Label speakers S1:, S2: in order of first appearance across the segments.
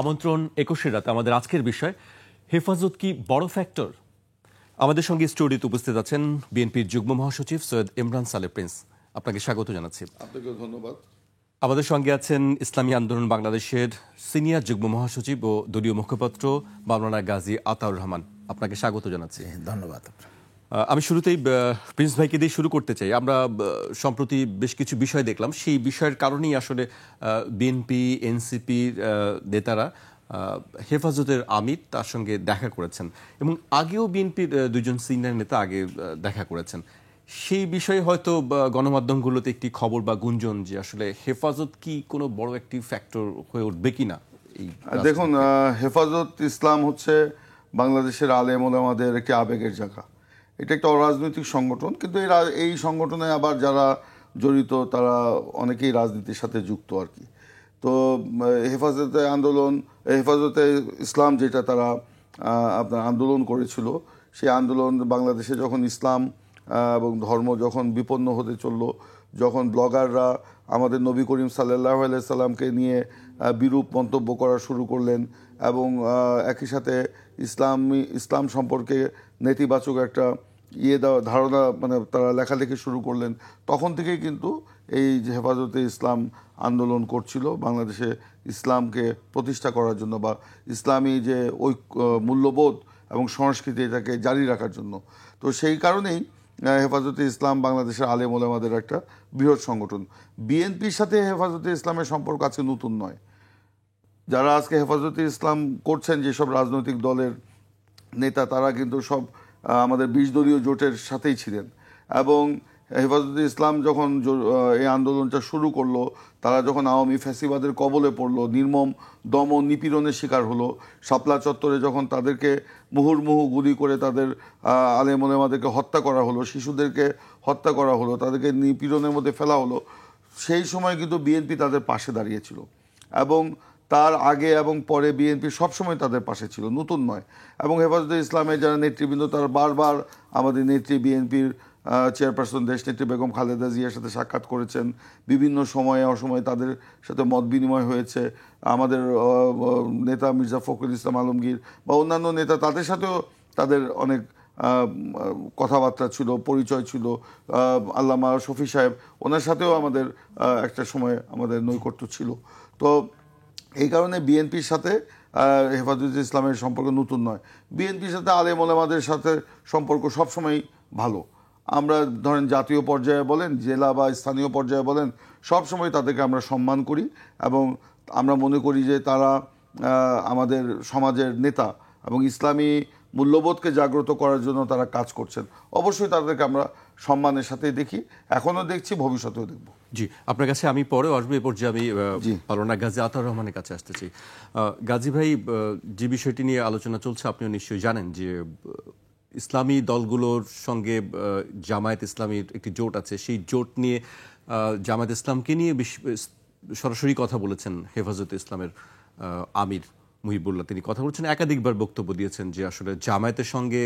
S1: আমন্ত্রণ ২১ রাতে আমাদের আজকের বিষয় হেফাজত কি বড় ফ্যাক্টর। আমাদের সঙ্গে স্টুডিওতে উপস্থিত আছেন বিএনপির যুগ্ম মহাসচিব সৈয়দ ইমরান সালে প্রিন্স। আপনাকে স্বাগত জানাচ্ছি।
S2: আপনাকে ধন্যবাদ।
S1: আমাদের সঙ্গে আছেন ইসলামী আন্দোলন বাংলাদেশের সিনিয়র যুগ্ম মহাসচিব ও দলীয় মুখপাত্র মাওলানা গাজী আতাউর রহমান। আপনাকে স্বাগত জানাচ্ছি।
S3: ধন্যবাদ।
S1: আমি শুরুতেই প্রিন্স ভাইকে দিয়ে শুরু করতে চাই। আমরা সম্প্রতি বেশ কিছু বিষয় দেখলাম, সেই বিষয়ের কারণেই আসলে বিএনপি এনসিপির নেতারা হেফাজতের আমির তার সঙ্গে দেখা করেছেন এবং আগেও বিএনপির দুজন সিনিয়র নেতা আগে দেখা করেছেন। সেই বিষয়ে হয়তো গণমাধ্যমগুলোতে একটি খবর বা গুঞ্জন যে আসলে হেফাজত কি কোনো বড় একটি ফ্যাক্টর হয়ে উঠবে কিনা।
S2: দেখুন, হেফাজত ইসলাম হচ্ছে বাংলাদেশের আলেম ওলামাদের একটি আবেগের জায়গা। এটা একটা অরাজনৈতিক সংগঠন, কিন্তু এই সংগঠনে আবার যারা জড়িত তারা অনেকেই রাজনীতির সাথে যুক্ত আর কি। তো হেফাজতে ইসলাম যেটা তারা আপনার আন্দোলন করেছিল, সেই আন্দোলন বাংলাদেশে যখন ইসলাম এবং ধর্ম যখন বিপন্ন হতে চললো, যখন ব্লগাররা আমাদের নবী করিম সাল্লাল্লাহু আলাইহি সাল্লামকে নিয়ে বিরূপ মন্তব্য করা শুরু করলেন এবং একই সাথে ইসলাম সম্পর্কে নেতিবাচক একটা ধারণা মানে তারা লেখালেখি শুরু করলেন, তখন থেকেই কিন্তু এই যে হেফাজতে ইসলাম আন্দোলন করছিল বাংলাদেশে ইসলামকে প্রতিষ্ঠা করার জন্য বা ইসলামী যে মূল্যবোধ এবং সংস্কৃতি এটাকে জারি রাখার জন্য। তো সেই কারণেই হেফাজতে ইসলাম বাংলাদেশের আলেম ওলামাদের একটা বৃহৎ সংগঠন। বিএনপির সাথে হেফাজতে ইসলামের সম্পর্ক আজকে নতুন নয়। যারা আজকে হেফাজতে ইসলাম করছেন, যেসব রাজনৈতিক দলের নেতা, তারা কিন্তু সব আমাদের ২০ দলীয় জোটের সাথেই ছিলেন এবং হেফাজতে ইসলাম যখন এই আন্দোলনটা শুরু করলো, তারা যখন আওয়ামী ফ্যাসিবাদের কবলে পড়লো, নির্মম দমন নিপীড়নের শিকার হলো, শাপলা চত্বরে যখন তাদেরকে মুহুর্মুহু গুলি করে তাদের আলেম ওলামাদেরকে হত্যা করা হলো, শিশুদেরকে হত্যা করা হলো, তাদেরকে নিপীড়নের মধ্যে ফেলা হলো, সেই সময় কিন্তু বিএনপি তাদের পাশে দাঁড়িয়েছিল এবং তার আগে এবং পরে বিএনপি সবসময় তাদের পাশে ছিল, নতুন নয়। এবং হেফাজতে ইসলামের যারা নেতৃবৃন্দ, তারা বারবার আমাদের নেত্রী বিএনপির চেয়ারপারসন দেশনেত্রী বেগম খালেদা জিয়ার সাথে সাক্ষাৎ করেছেন, বিভিন্ন সময়ে অসময়ে তাদের সাথে মত বিনিময় হয়েছে। আমাদের নেতা মির্জা ফখরুল ইসলাম আলমগীর বা অন্যান্য নেতা, তাদের সাথেও তাদের অনেক কথাবার্তা ছিল, পরিচয় ছিল। আল্লামা শফি সাহেব, ওনার সাথেও আমাদের একটা সময় আমাদের নৈকট্য ছিল। তো এই কারণে বিএনপির সাথে হেফাজতে ইসলামের সম্পর্ক নতুন নয়। বিএনপির সাথে আলেম ওলামাদের সাথে সম্পর্ক সবসময় ভালো। আমরা ধরেন জাতীয় পর্যায়ে বলেন, জেলা বা স্থানীয় পর্যায়ে বলেন, সবসময় তাদেরকে আমরা সম্মান করি এবং আমরা মনে করি যে তারা আমাদের সমাজের নেতা এবং ইসলামী মূল্যবোধকে জাগ্রত করার জন্য তারা কাজ করছেন। অবশ্যই তাদেরকে আমরা সম্মানের সাথেই দেখি, এখনও দেখছি, ভবিষ্যতেও দেখব।
S1: জি, আপনার কাছে আমি পরেও আসবো। এ পর্যায়ে আমি মাওলানা গাজী আতাউর রহমানের কাছে আসতেছি। গাজী ভাই, যে বিষয়টি নিয়ে আলোচনা চলছে আপনিও নিশ্চয়ই জানেন যে ইসলামী দলগুলোর সঙ্গে জামায়াত ইসলামীর একটি জোট আছে। সেই জোট নিয়ে জামায়াত ইসলামকে নিয়ে সরাসরি কথা বলেছেন হেফাজতে ইসলামের আমির মুহিবুল্লাহ। তিনি কথা বলেছেন, একাধিকবার বক্তব্য দিয়েছেন যে আসলে জামায়াতের সঙ্গে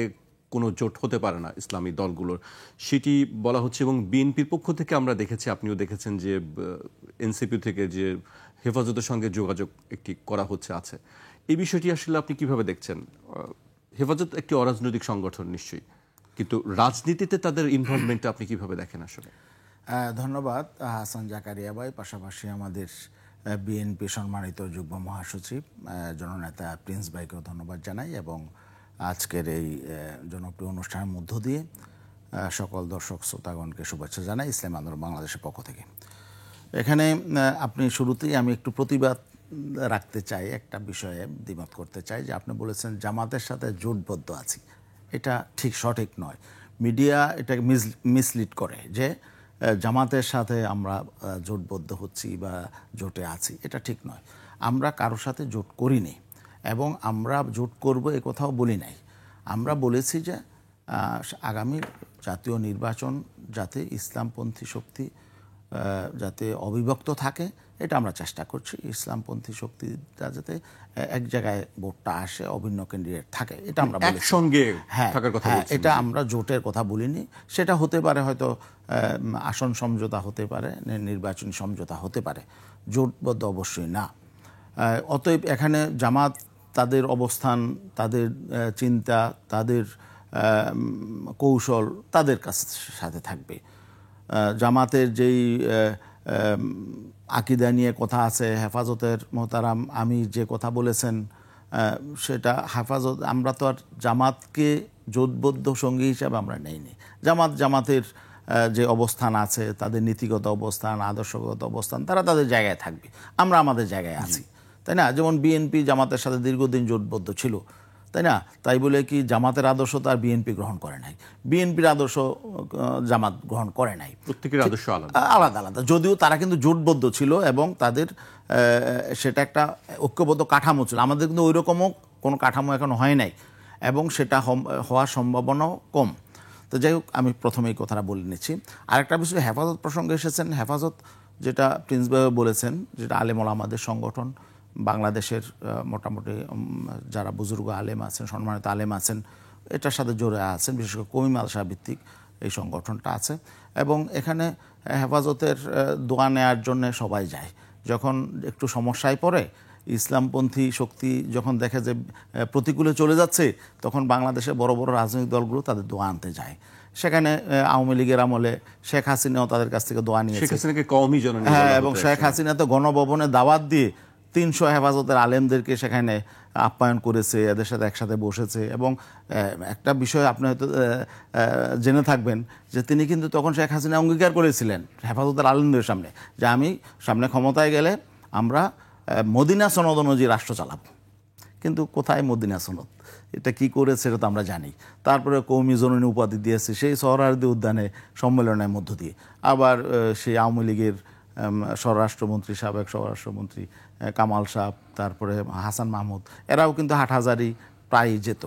S1: কোনো জোট হতে পারে না ইসলামী দলগুলোর, সেটি বলা হচ্ছে। এবং বিএনপির পক্ষ থেকে আমরা দেখেছি, আপনিও দেখেছেন যে এনসিপি থেকে যে হেফাজতের সঙ্গে যোগাযোগ একটি করা হচ্ছে আছে। এই বিষয়টি আসলে আপনি কিভাবে দেখছেন? হেফাজত একটি অরাজনৈতিক সংগঠন নিশ্চয়ই, কিন্তু রাজনীতিতে তাদের ইনভলভমেন্টটা আপনি কিভাবে দেখেন আসলে?
S3: ধন্যবাদ হাসান জাকারিয়া ভাই। পাশাপাশি আমাদের বিএনপি সম্মানিত যুগ্ম মহাসচিব জননেতা প্রিন্স ভাইকেও ধন্যবাদ জানাই এবং আজকের এই জনপ্রিয় অনুষ্ঠানের মধ্য দিয়ে সকল দর্শক শ্রোতাগণকে শুভেচ্ছা জানাই ইসলামী আন্দোলন বাংলাদেশের পক্ষ থেকে। এখানে আপনি শুরুতেই আমি একটু প্রতিবাদ রাখতে চাই, একটা বিষয়ে দ্বিমত করতে চাই যে আপনি বলেছেন জামাতের সাথে জোটবদ্ধ আছি। এটা ঠিক সঠিক নয়। মিডিয়া এটাকে মিসলিড করে যে জামাতের সাথে আমরা জোটবদ্ধ হচ্ছি বা জোটে আছি, এটা ঠিক নয়। আমরা কারোর সাথে জোট করিনি এবং আমরা জোট করব এ কথাও বলি নাই। আমরা বলেছি যে আগামী জাতীয় নির্বাচন যাতে ইসলামপন্থী শক্তি যাতে অবিভক্ত থাকে, এটা আমরা চেষ্টা করছি। ইসলামপন্থী শক্তিটা যাতে এক জায়গায় ভোটটা আসে, অভিন্ন ক্যান্ডিডেট থাকে, এটা আমরা
S1: একসঙ্গে থাকার কথা বলছি।
S3: এটা আমরা জোটের কথা বলিনি। সেটা হতে পারে হয়তো আসন সমঝোতা হতে পারে, নির্বাচনী সমঝোতা হতে পারে, জোটবদ্ধ অবশ্যই না। অতএব এখানে জামাত তাদের অবস্থান, তাদের চিন্তা, তাদের কৌশল তাদের সাথে থাকবে। জামাতের যেই আকিদা নিয়ে কথা আছে, হেফাজতের মোহতারাম আমির যে কথা বলেছেন, সেটা হেফাজত, আমরা তো আর জামাতকে জোটবদ্ধ সঙ্গী হিসাবে আমরা নেইনি। জামাতের যে অবস্থান আছে, তাদের নীতিগত অবস্থান, আদর্শগত অবস্থান, তারা তাদের জায়গায় থাকবে, আমরা আমাদের জায়গায় আছি, তাই না? যেমন বিএনপি জামাতের সাথে দীর্ঘদিন জোটবদ্ধ ছিল, তাই না? তাই বলে কি জামাতের আদর্শ তো আর বিএনপি গ্রহণ করে নাই, বিএনপির আদর্শ জামাত গ্রহণ করে নাই,
S1: প্রত্যেকের আদর্শ
S3: আলাদা আলাদা, যদিও তারা কিন্তু জোটবদ্ধ ছিল এবং তাদের সেটা একটা ঐক্যবদ্ধ কাঠামো ছিল। আমাদের কিন্তু ওইরকমও কোনো কাঠামো এখনো হয় নাই এবং সেটা হওয়ার সম্ভাবনাও কম। তো যাই হোক, আমি প্রথমে এই কথাটা বলে নিচ্ছি। আরেকটা বিষয়, হেফাজত প্রসঙ্গে এসেছেন। হেফাজত যেটা প্রিন্স ভাই বলেছেন, যেটা আলেম ওলামাদের সংগঠন, বাংলাদেশের মোটামুটি যারা বুজুর্গ আলেম আছেন, সম্মানিত আলেম আছেন, এটার সাথে জড়ে আছেন, বিশেষ করে কওমি মাদ্রাসা ভিত্তিক এই সংগঠনটা আছে। এবং এখানে হেফাজতের দোয়া নেওয়ার জন্য সবাই যায়। যখন একটু সমস্যায় পড়ে, ইসলামপন্থী শক্তি যখন দেখে যে প্রতিকূলে চলে যাচ্ছে, তখন বাংলাদেশে বড় বড় রাজনৈতিক দলগুলো তাদের দোয়া আনতে যায়। সেখানে আওয়ামী লীগের আমলে শেখ হাসিনাও তাদের কাছ থেকে দোয়া নিয়েছে, হ্যাঁ, এবং শেখ হাসিনা তো গণভবনে দাওয়াত দিয়ে 300 হেফাজতের আলেমদেরকে সেখানে আপ্যায়ন করেছে, এদের সাথে একসাথে বসেছে। এবং একটা বিষয় আপনি হয়তো জেনে থাকবেন যে তিনি কিন্তু তখন শেখ হাসিনা অঙ্গীকার করেছিলেন হেফাজতের আলেমদের সামনে যে আমি সামনে ক্ষমতায় গেলে আমরা মদিনা সনদ অনুযায়ী রাষ্ট্র চালাব। কিন্তু কোথায় মদিনা সনদ, এটা কি করেছে সেটা তো আমরা জানি। তারপরে কওমি জননী উপাধি দিয়েছে সেই সোহরাওয়ার্দী উদ্যানে সম্মেলনের মধ্য দিয়ে। আবার সেই আওয়ামী লীগের স্বরাষ্ট্রমন্ত্রী, সাবেক স্বরাষ্ট্রমন্ত্রী কামাল সাহেব, তারপরে হাসান মাহমুদ, এরাও কিন্তু হাটহাজারি প্রায় যেত।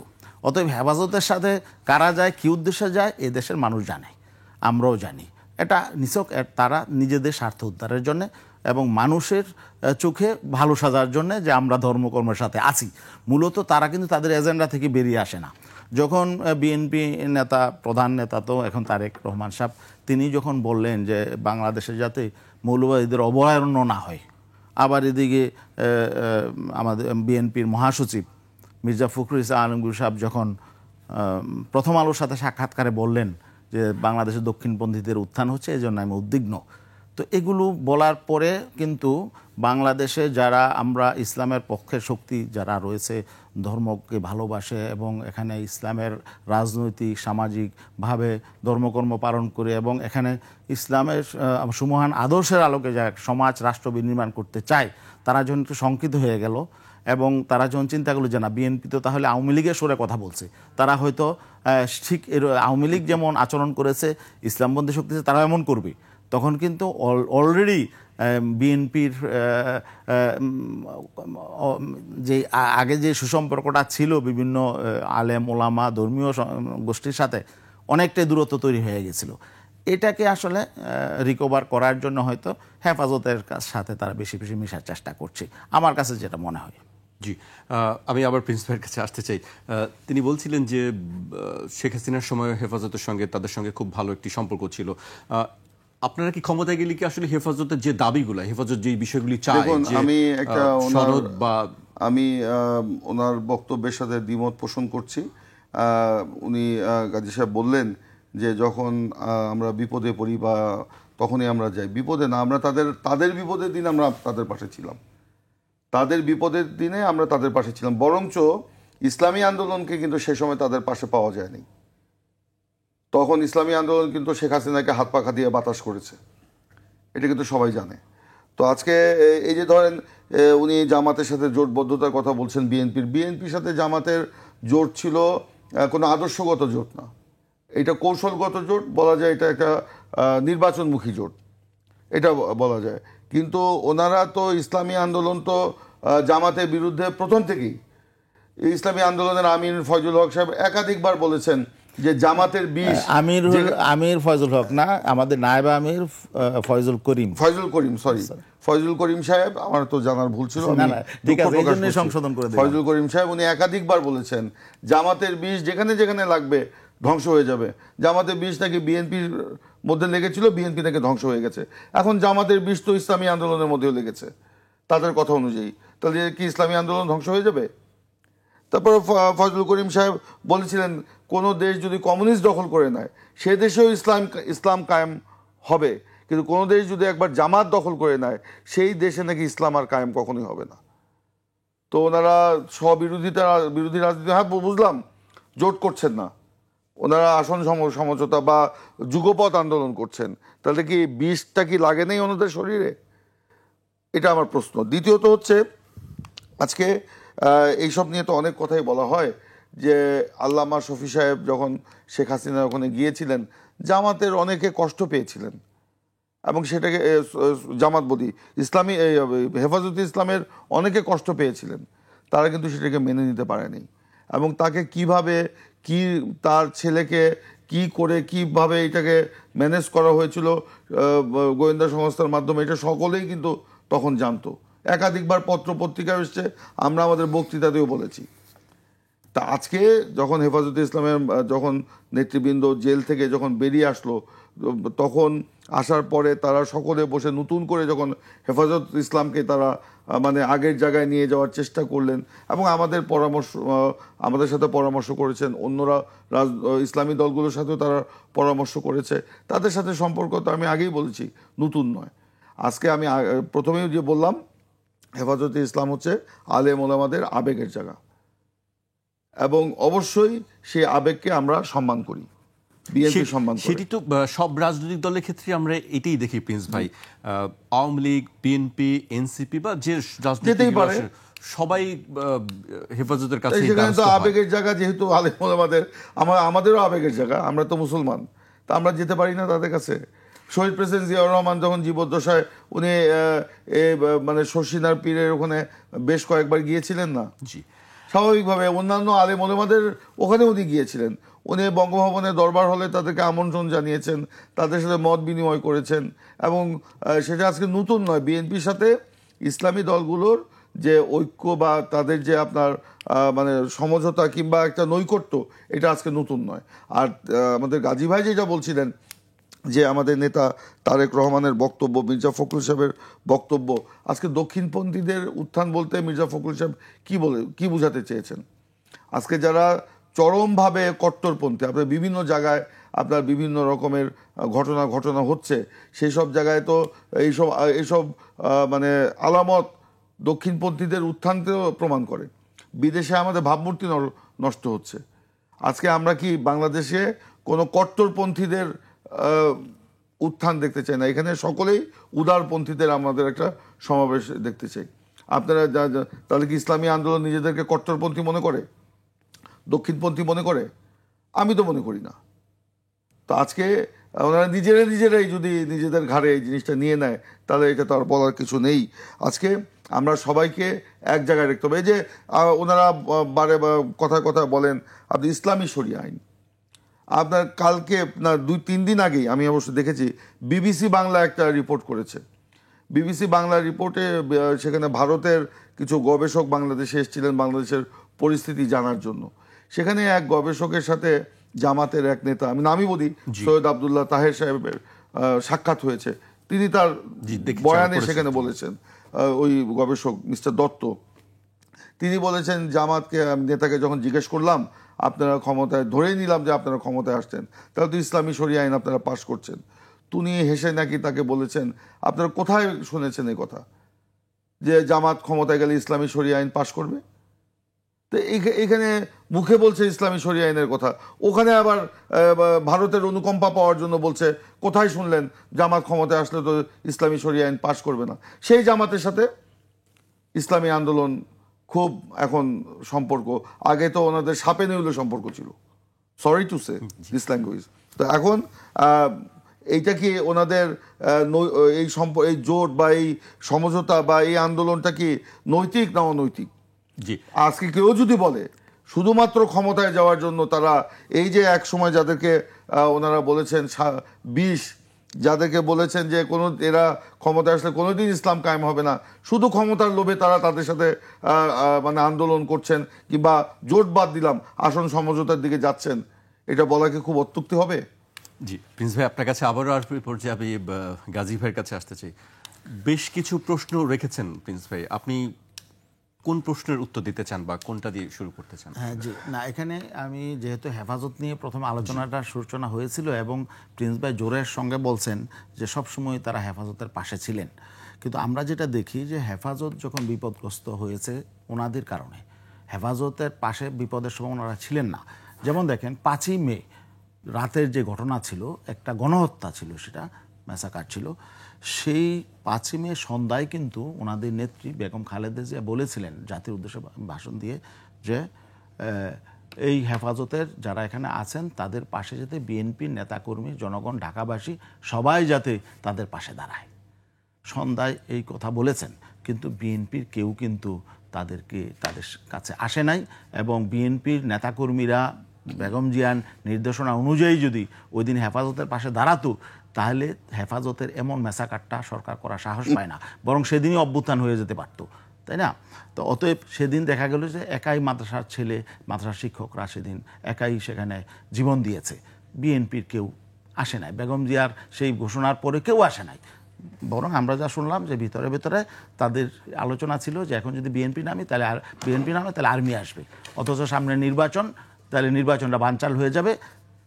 S3: অতএব হেফাজতের সাথে কারা যায়, কী উদ্দেশ্যে যায়, এ দেশের মানুষ জানে, আমরাও জানি। এটা নিছক তারা নিজেদের স্বার্থ উদ্ধারের জন্যে এবং মানুষের চোখে ভালো সাজার জন্যে যে আমরা ধর্মকর্মের সাথে আছি। মূলত তারা কিন্তু তাদের এজেন্ডা থেকে বেরিয়ে আসে না। যখন বিএনপি নেতা, প্রধান নেতা তো এখন তারেক রহমান সাহেব, তিনি যখন বললেন যে বাংলাদেশে যাতে মৌলবাদীদের অভয়ারণ্য না হয়, আবার এদিকে আমাদের বিএনপির মহাসচিব মির্জা ফখরুল ইসলাম আলমগীর সাহেব যখন প্রথম আলোর সাথে সাক্ষাৎকারে বললেন যে বাংলাদেশের দক্ষিণপন্থীদের উত্থান হচ্ছে, এই জন্য আমি উদ্বিগ্ন। তো এগুলো বলার পরে কিন্তু বাংলাদেশে যারা আমরা ইসলামের পক্ষের শক্তি যারা রয়েছে, ধর্মকে ভালোবাসে এবং এখানে ইসলামের রাজনৈতিক সামাজিকভাবে ধর্মকর্ম পালন করে এবং এখানে ইসলামের সুমহান আদর্শের আলোকে যা সমাজ রাষ্ট্র বিনির্মাণ করতে চায়, তারা যখন একটু শঙ্কিত হয়ে গেল এবং তারা যখন চিন্তা করলো যে না, বিএনপি তো তাহলে আওয়ামী লীগের সুরে কথা বলছে, তারা হয়তো ঠিক আওয়ামী লীগ যেমন আচরণ করেছে ইসলামপন্থী শক্তি তারা এমন করবে, তখন কিন্তু অলরেডি বিএনপির যে আগে যে সুসম্পর্কটা ছিল বিভিন্ন আলেম ওলামা ধর্মীয় গোষ্ঠীর সাথে, অনেকটাই দূরত্ব তৈরি হয়ে গেছিল। এটাকে আসলে রিকভার করার জন্য হয়তো হেফাজতের সাথে তারা বেশি বেশি মেশার চেষ্টা করছে, আমার কাছে যেটা মনে হয়।
S1: জি, আমি আবার প্রিন্সিপালের কাছে আসতে চাই। তিনি বলছিলেন যে শেখ হাসিনার সময় হেফাজতের সঙ্গে তাদের সঙ্গে খুব ভালো একটি সম্পর্ক ছিল। আপনারা কি ক্ষমতায় গেলে কি আসলে হেফাজতের যে দাবিগুলো, হেফাজত যে বিষয়গুলি চায়,
S2: আমি ওনার বক্তব্যের সাথে দ্বিমত পোষণ করছি। উনি গাজী সাহেব বললেন যে যখন আমরা বিপদে পড়ি বা তখনই আমরা যাই, বিপদে না, আমরা তাদের বিপদের দিন আমরা তাদের পাশে ছিলাম, তাদের বিপদের দিনে আমরা তাদের পাশে ছিলাম। বরঞ্চ ইসলামী আন্দোলনকে কিন্তু সে সময় তাদের পাশে পাওয়া যায়নি। তখন ইসলামী আন্দোলন কিন্তু শেখ হাসিনাকে হাত পাখা দিয়ে বাতাস করেছে, এটা কিন্তু সবাই জানে। তো আজকে এই যে ধরেন উনি জামাতের সাথে জোটবদ্ধতার কথা বলছেন, বিএনপির সাথে জামাতের জোট ছিল কোনো আদর্শগত জোট না, এটা কৌশলগত জোট বলা যায়, এটা একটা নির্বাচনমুখী জোট এটা বলা যায়। কিন্তু ওনারা তো ইসলামী আন্দোলন তো জামাতের বিরুদ্ধে প্রথম থেকেই। ইসলামী আন্দোলনের আমির ফয়জুল হক সাহেব একাধিকবার বলেছেন যে জামাতের বিষ,
S3: আমির ফয়জুল হক না, আমাদের নায়েব আমির ফয়জুল করিম
S2: ফয়জুল করিম সাহেব, আমার তো জানার ভুল ছিল,
S3: সংশোধন করে
S2: ফয়জুল করিম সাহেব উনি একাধিকবার বলেছেন জামাতের বিষ যেখানে যেখানে লাগবে ধ্বংস হয়ে যাবে। জামাতের বিষ নাকি বিএনপির মধ্যে লেগেছিল, বিএনপি নাকি ধ্বংস হয়ে গেছে। এখন জামাতের বিষ তো ইসলামী আন্দোলনের মধ্যেও লেগেছে। তাদের কথা অনুযায়ী, তাহলে কি ইসলামী আন্দোলন ধ্বংস হয়ে যাবে? তারপর ফজলুল করিম সাহেব বলেছিলেন কোনো দেশ যদি কমিউনিস্ট দখল করে নেয় সে দেশেও ইসলাম কায়েম হবে, কিন্তু কোনো দেশ যদি একবার জামাত দখল করে নেয় সেই দেশে নাকি ইসলাম আর কায়েম কখনোই হবে না। তো ওনারা বিরোধী রাজনীতি, হ্যাঁ বুঝলাম জোট করছেন না, ওনারা আসন সমঝোতা বা যুগপৎ আন্দোলন করছেন, তাহলে কি বিষটা কি লাগে নেই ওনাদের শরীরে? এটা আমার প্রশ্ন। দ্বিতীয়ত হচ্ছে আজকে এইসব নিয়ে তো অনেক কথাই বলা হয় যে আল্লামা শফি সাহেব যখন শেখ হাসিনার ওখানে গিয়েছিলেন জামাতের অনেকে কষ্ট পেয়েছিলেন, এবং সেটাকে জামাত বলি ইসলামী হেফাজতে ইসলামের অনেকে কষ্ট পেয়েছিলেন, তারা কিন্তু সেটাকে মেনে নিতে পারেনি, এবং তাকে কিভাবে তার ছেলেকে কি করে কিভাবে এটাকে ম্যানেজ করা হয়েছিল গোয়েন্দা সংস্থার মাধ্যমে, এটা সকলেই কিন্তু তখন জানতো। একাধিকবার পত্র পত্রিকা এসছে, আমরা আমাদের বক্তৃতাতেও বলেছি। তা আজকে যখন হেফাজতে ইসলামের যখন নেতৃবৃন্দ জেল থেকে যখন বেরিয়ে আসলো, তখন আসার পরে তারা সকলে বসে নতুন করে যখন হেফাজত ইসলামকে তারা মানে আগের জায়গায় নিয়ে যাওয়ার চেষ্টা করলেন, এবং আমাদের সাথে পরামর্শ করেছেন, অন্যরা ইসলামী দলগুলোর সাথেও তারা পরামর্শ করেছে, তাদের সাথে সম্পর্ক তো আমি আগেই বলেছি নতুন নয়। আজকে আমি প্রথমেই যে বললাম হেফাজতে ইসলাম হচ্ছে আলেম ওলামাদের আবেগের জায়গা, এবং অবশ্যই সেই আবেগকে আমরা সম্মান করি, বিএনপি সম্মান করে।
S1: সেটি তো সব রাজনৈতিক দলের ক্ষেত্রে আমরা এটাই দেখি প্রিন্স ভাই, আওয়ামী লীগ, বিএনপি, এনসিপি বা যে রাজনৈতিক সবাই হেফাজতের কাছে।
S2: সেখানে তো আবেগের জায়গা, যেহেতু আলেম ওলামাদের, আমাদেরও আবেগের জায়গা, আমরা তো মুসলমান, তা আমরা যেতে পারি না তাদের কাছে? শহীদ প্রেসিডেন্ট জিয়াউর রহমান যখন জীবদ্দশায় উনি মানে শর্ষিনার পীরের ওখানে বেশ কয়েকবার গিয়েছিলেন না?
S1: জি,
S2: স্বাভাবিকভাবে অন্যান্য আলেম ওলামাদের ওখানে উনি গিয়েছিলেন, উনি বঙ্গভবনে দরবার হলে তাদেরকে আমন্ত্রণ জানিয়েছেন, তাদের সাথে মত বিনিময় করেছেন, এবং সেটা আজকে নতুন নয়। বিএনপির সাথে ইসলামী দলগুলোর যে ঐক্য বা তাদের যে আপনার মানে সমঝোতা কিংবা একটা নৈকট্য, এটা আজকে নতুন নয়। আর আমাদের গাজী ভাই যেটা বলছিলেন যে আমাদের নেতা তারেক রহমানের বক্তব্য, মির্জা ফখরুল সাহেবের বক্তব্য, আজকে দক্ষিণপন্থীদের উত্থান বলতে মির্জা ফখরুল সাহেব কি বোঝাতে চেয়েছেন? আজকে যারা চরমভাবে কট্টরপন্থী, আপনার বিভিন্ন জায়গায় আপনার বিভিন্ন রকমের ঘটনা হচ্ছে, সেই সব জায়গায় তো এইসব মানে আলামত দক্ষিণপন্থীদের উত্থানকেও প্রমাণ করে। বিদেশে আমাদের ভাবমূর্তি নষ্ট হচ্ছে। আজকে আমরা কি বাংলাদেশে কোনো কট্টরপন্থীদের উত্থান দেখতে চাই না, এখানে সকলেই উদারপন্থীদের আমাদের একটা সমাবেশ দেখতে চাই। আপনারা তাহলে কি ইসলামী আন্দোলন নিজেদেরকে কট্টরপন্থী মনে করে, দক্ষিণপন্থী মনে করে? আমি তো মনে করি না। তো আজকে ওনারা নিজেরাই যদি নিজেদের ঘাড়ে এই জিনিসটা নিয়ে নেয়, তাহলে এটা তো আর বলার কিছু নেই। আজকে আমরা সবাইকে এক জায়গায় রাখতে হবে। এই যে ওনারা কথায় বলেন আপনি ইসলামী শরিয়া আইন, আপনার কালকে না 2-3 দিন আগেই আমি অবশ্য দেখেছি বিবিসি বাংলা একটা রিপোর্ট করেছে। বিবিসি বাংলার রিপোর্টে সেখানে ভারতের কিছু গবেষক বাংলাদেশে এসেছিলেন বাংলাদেশের পরিস্থিতি জানার জন্য। সেখানে এক গবেষকের সাথে জামাতের এক নেতা, আমি নামই বলি, সৈয়দ আবদুল্লাহ তাহের সাহেবের সাক্ষাৎ হয়েছে। তিনি তার বয়ানে সেখানে বলেছেন, ওই গবেষক মিস্টার দত্ত, তিনি বলেছেন জামাতকে নেতাকে যখন জিজ্ঞেস করলাম আপনারা ক্ষমতায়, ধরেই নিলাম যে আপনারা ক্ষমতায় আসছেন, তাহলে তো ইসলামী শরিয়া আইন আপনারা পাশ করছেন। তিনি হেসে নাকি তাকে বলেছেন আপনারা কোথায় শুনেছেন এই কথা যে জামাত ক্ষমতায় গেলে ইসলামী শরিয়া আইন পাশ করবে? তো এখানে মুখে বলছে ইসলামী শরিয়া আইনের কথা, ওখানে আবার ভারতের অনুকম্পা পাওয়ার জন্য বলছে কোথায় শুনলেন জামাত ক্ষমতায় আসলে তো ইসলামী শরিয়া আইন পাশ করবে না। সেই জামাতের সাথে ইসলামী আন্দোলন খুব এখন সম্পর্ক, আগে তো ওনাদের সাপে নেউলে সম্পর্ক ছিল, sorry to say this language. তো এখন এইটা কি ওনাদের এই জোট বা এই সমঝোতা বা এই আন্দোলনটা কি নৈতিক না অনৈতিক? আজকে কেউ যদি বলে শুধুমাত্র ক্ষমতায় যাওয়ার জন্য তারা, এই যে এক সময় যাদেরকে ওনারা বলেছেন 20, যাদেরকে বলেছেন যে এরা ক্ষমতায় আসলে কোনোদিন ইসলাম কায়েম হবে না, শুধু ক্ষমতার লোভে তারা তাদের সাথে মানে আন্দোলন করছেন কিংবা জোট বাদ দিলাম আসন সমঝোতার দিকে যাচ্ছেন, এটা বলা কি খুব অত্যুক্তি হবে?
S1: জি প্রিন্স ভাই, আপনার কাছে আবারও আসবে পর্যায়ে আমি গাজী ভাইয়ের কাছে আসতে চাই। বেশ কিছু প্রশ্ন রেখেছেন প্রিন্স ভাই, আপনি কোন প্রশ্নের উত্তর দিতে চান বা কোনটা দিয়ে শুরু করতে চান?
S3: হ্যাঁ জি, না এখানে আমি যেহেতু হেফাজত নিয়ে প্রথম আলোচনাটা সূচনা হয়েছিল এবং প্রিন্স ভাই জোরের সঙ্গে বলছেন যে সবসময় তারা হেফাজতের পাশে ছিলেন, কিন্তু আমরা যেটা দেখি যে হেফাজত যখন বিপদগ্রস্ত হয়েছে ওনাদের কারণে, হেফাজতের পাশে বিপদের সময় ওনারা ছিলেন না। যেমন দেখেন 5ই মে রাতের যে ঘটনা ছিল, একটা গণহত্যা ছিল, সেটা ম্যাসাকার ছিল। সেই 5ই মে সন্ধ্যায় কিন্তু ওনাদের নেত্রী বেগম খালেদা জিয়া বলেছিলেন জাতির উদ্দেশ্যে ভাষণ দিয়ে যে এই হেফাজতের যারা এখানে আছেন তাদের পাশে যাতে বিএনপির নেতাকর্মী, জনগণ, ঢাকাবাসী সবাই যাতে তাদের পাশে দাঁড়ায়। সন্ধ্যায় এই কথা বলেছেন, কিন্তু বিএনপির কেউ কিন্তু তাদের কাছে আসে নাই এবং বিএনপির নেতাকর্মীরা বেগম জিয়ার নির্দেশনা অনুযায়ী যদি ওই দিন হেফাজতের পাশে দাঁড়াতো তাহলে হেফাজতের এমন ম্যাসাকারটা সরকার করা সাহস পায় না, বরং সেদিনই অভ্যুত্থান হয়ে যেতে পারতো, তাই না? তো অতএব সেদিন দেখা গেল যে একাই মাদ্রাসার ছেলে, মাদ্রাসার শিক্ষকরা সেদিন একাই সেখানে জীবন দিয়েছে, বিএনপির কেউ আসে নাই, বেগম জিয়ার সেই ঘোষণার পরে কেউ আসে নাই। বরং আমরা যা শুনলাম যে ভিতরে ভিতরে তাদের আলোচনা ছিল যে এখন যদি বিএনপি নামে তাহলে আর্মি আসবে, অথচ সামনে নির্বাচন, তাহলে নির্বাচনটা বানচাল হয়ে যাবে।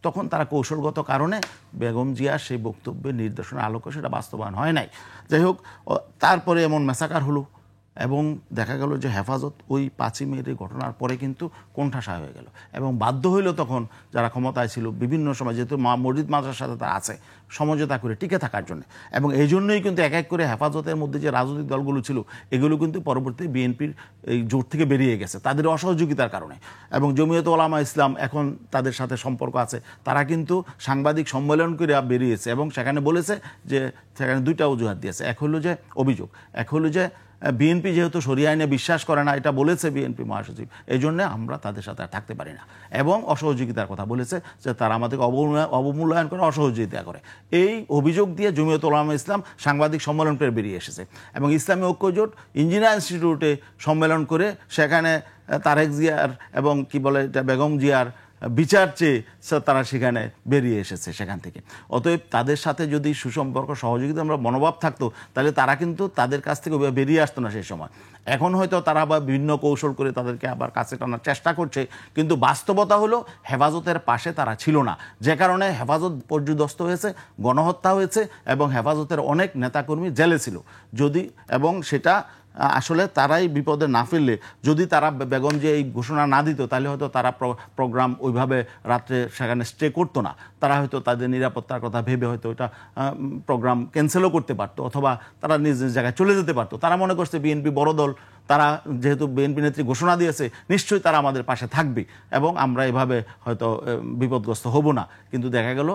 S3: তখন তারা কৌশলগত কারণে বেগম জিয়ার সেই বক্তব্যের নির্দেশনার আলোকে সেটা বাস্তবায়ন হয় নাই। যাই হোক, তারপরে এমন ম্যাসাকার হলো এবং দেখা গেল যে হেফাজত ওই 5ই মের ঘটনার পরে কিন্তু কোণঠাসা হয়ে গেল এবং বাধ্য হইল তখন যারা ক্ষমতায় ছিল বিভিন্ন সময়, যেহেতু মসজিদ মাদ্রাসার সাথে তারা আছে, সমঝোতা করে টিকে থাকার জন্য। এবং এই জন্যই কিন্তু এক এক করে হেফাজতের মধ্যে যে রাজনৈতিক দলগুলো ছিল এগুলো কিন্তু পরবর্তী বিএনপির এই জোট থেকে বেরিয়ে গেছে তাদের অসহযোগিতার কারণে। এবং জমিয়ত ওলামা ইসলাম এখন তাদের সাথে সম্পর্ক আছে, তারা কিন্তু সাংবাদিক সম্মেলন করে বেরিয়েছে এবং সেখানে বলেছে যে সেখানে দুইটা অজুহাত দিয়েছে। এক হলো যে অভিযোগ, এক হলো যে বিএনপি যেহেতু শরিয়া আইনে বিশ্বাস করে না, এটা বলেছে বিএনপি মহাসচিব, এই জন্য আমরা তাদের সাথে থাকতে পারি না। এবং অসহযোগিতার কথা বলেছে যে তারা আমাদেরকে অবমূল্যায়ন করে, অসহযোগিতা করে। এই অভিযোগ দিয়ে জমিয়ত উলামা ইসলাম সাংবাদিক সম্মেলন করে বেরিয়ে এসেছে এবং ইসলামী ঐক্যজোট ইঞ্জিনিয়ার ইনস্টিটিউটে সম্মেলন করে সেখানে তারেক জিয়ার এবং কি বলে এটা বেগম জিয়ার বিচার চেয়ে তারা সেখানে বেরিয়ে এসেছে সেখান থেকে। অতএব তাদের সাথে যদি সুসম্পর্ক, সহযোগিতা আমরা মনোভাব থাকতো তাহলে তারা কিন্তু তাদের কাছ থেকে বেরিয়ে আসতো না সেই সময়। এখন হয়তো তারা আবার বিভিন্ন কৌশল করে তাদেরকে আবার কাছে টানার চেষ্টা করছে, কিন্তু বাস্তবতা হলো হেফাজতের পাশে তারা ছিল না, যে কারণে হেফাজত পর্যুদস্ত হয়েছে, গণহত্যা হয়েছে এবং হেফাজতের অনেক নেতাকর্মী জেলে ছিল। যদি এবং সেটা আসলে তারাই বিপদে না ফেললে, যদি তারা বেগম যে এই ঘোষণা না দিত তাহলে হয়তো তারা প্রোগ্রাম ওইভাবে রাত্রে সেখানে স্টে করতো না, তারা হয়তো তাদের নিরাপত্তার কথা ভেবে হয়তো ওইটা প্রোগ্রাম ক্যান্সেলও করতে পারতো অথবা তারা নিজ নিজ জায়গায় চলে যেতে পারতো। তারা মনে করছে বিএনপি বড় দল, তারা যেহেতু বিএনপি নেত্রী ঘোষণা দিয়েছে নিশ্চয়ই তারা আমাদের পাশে থাকবে এবং আমরা এভাবে হয়তো বিপদগ্রস্ত হব না। কিন্তু দেখা গেল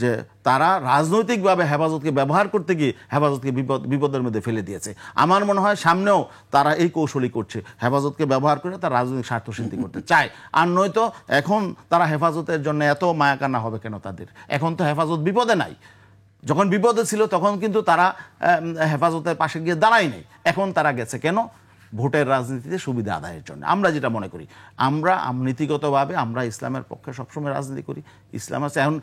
S3: যে তারা রাজনৈতিকভাবে হেফাজতকে ব্যবহার করতে গিয়ে হেফাজতকে বিপদের মধ্যে ফেলে দিয়েছে। আমার মনে হয় সামনেও তারা এই কৌশলই করছে, হেফাজতকে ব্যবহার করে তারা রাজনৈতিক স্বার্থসিদ্ধি করতে চায়। আর নয়তো এখন তারা হেফাজতের জন্য এত মায়াকান্না হবে কেন তাদের? এখন তো হেফাজত বিপদে নাই, যখন বিপদে ছিল তখন কিন্তু তারা হেফাজতের পাশে গিয়ে দাঁড়ায় নেই। এখন তারা গেছে কেন? ভোটের রাজনীতিতে সুবিধা আদায়ের জন্য। আমরা যেটা মনে করি, আমরা নীতিগতভাবে আমরা ইসলামের পক্ষে সবসময় রাজনীতি করি। ইসলাম আছে। এখন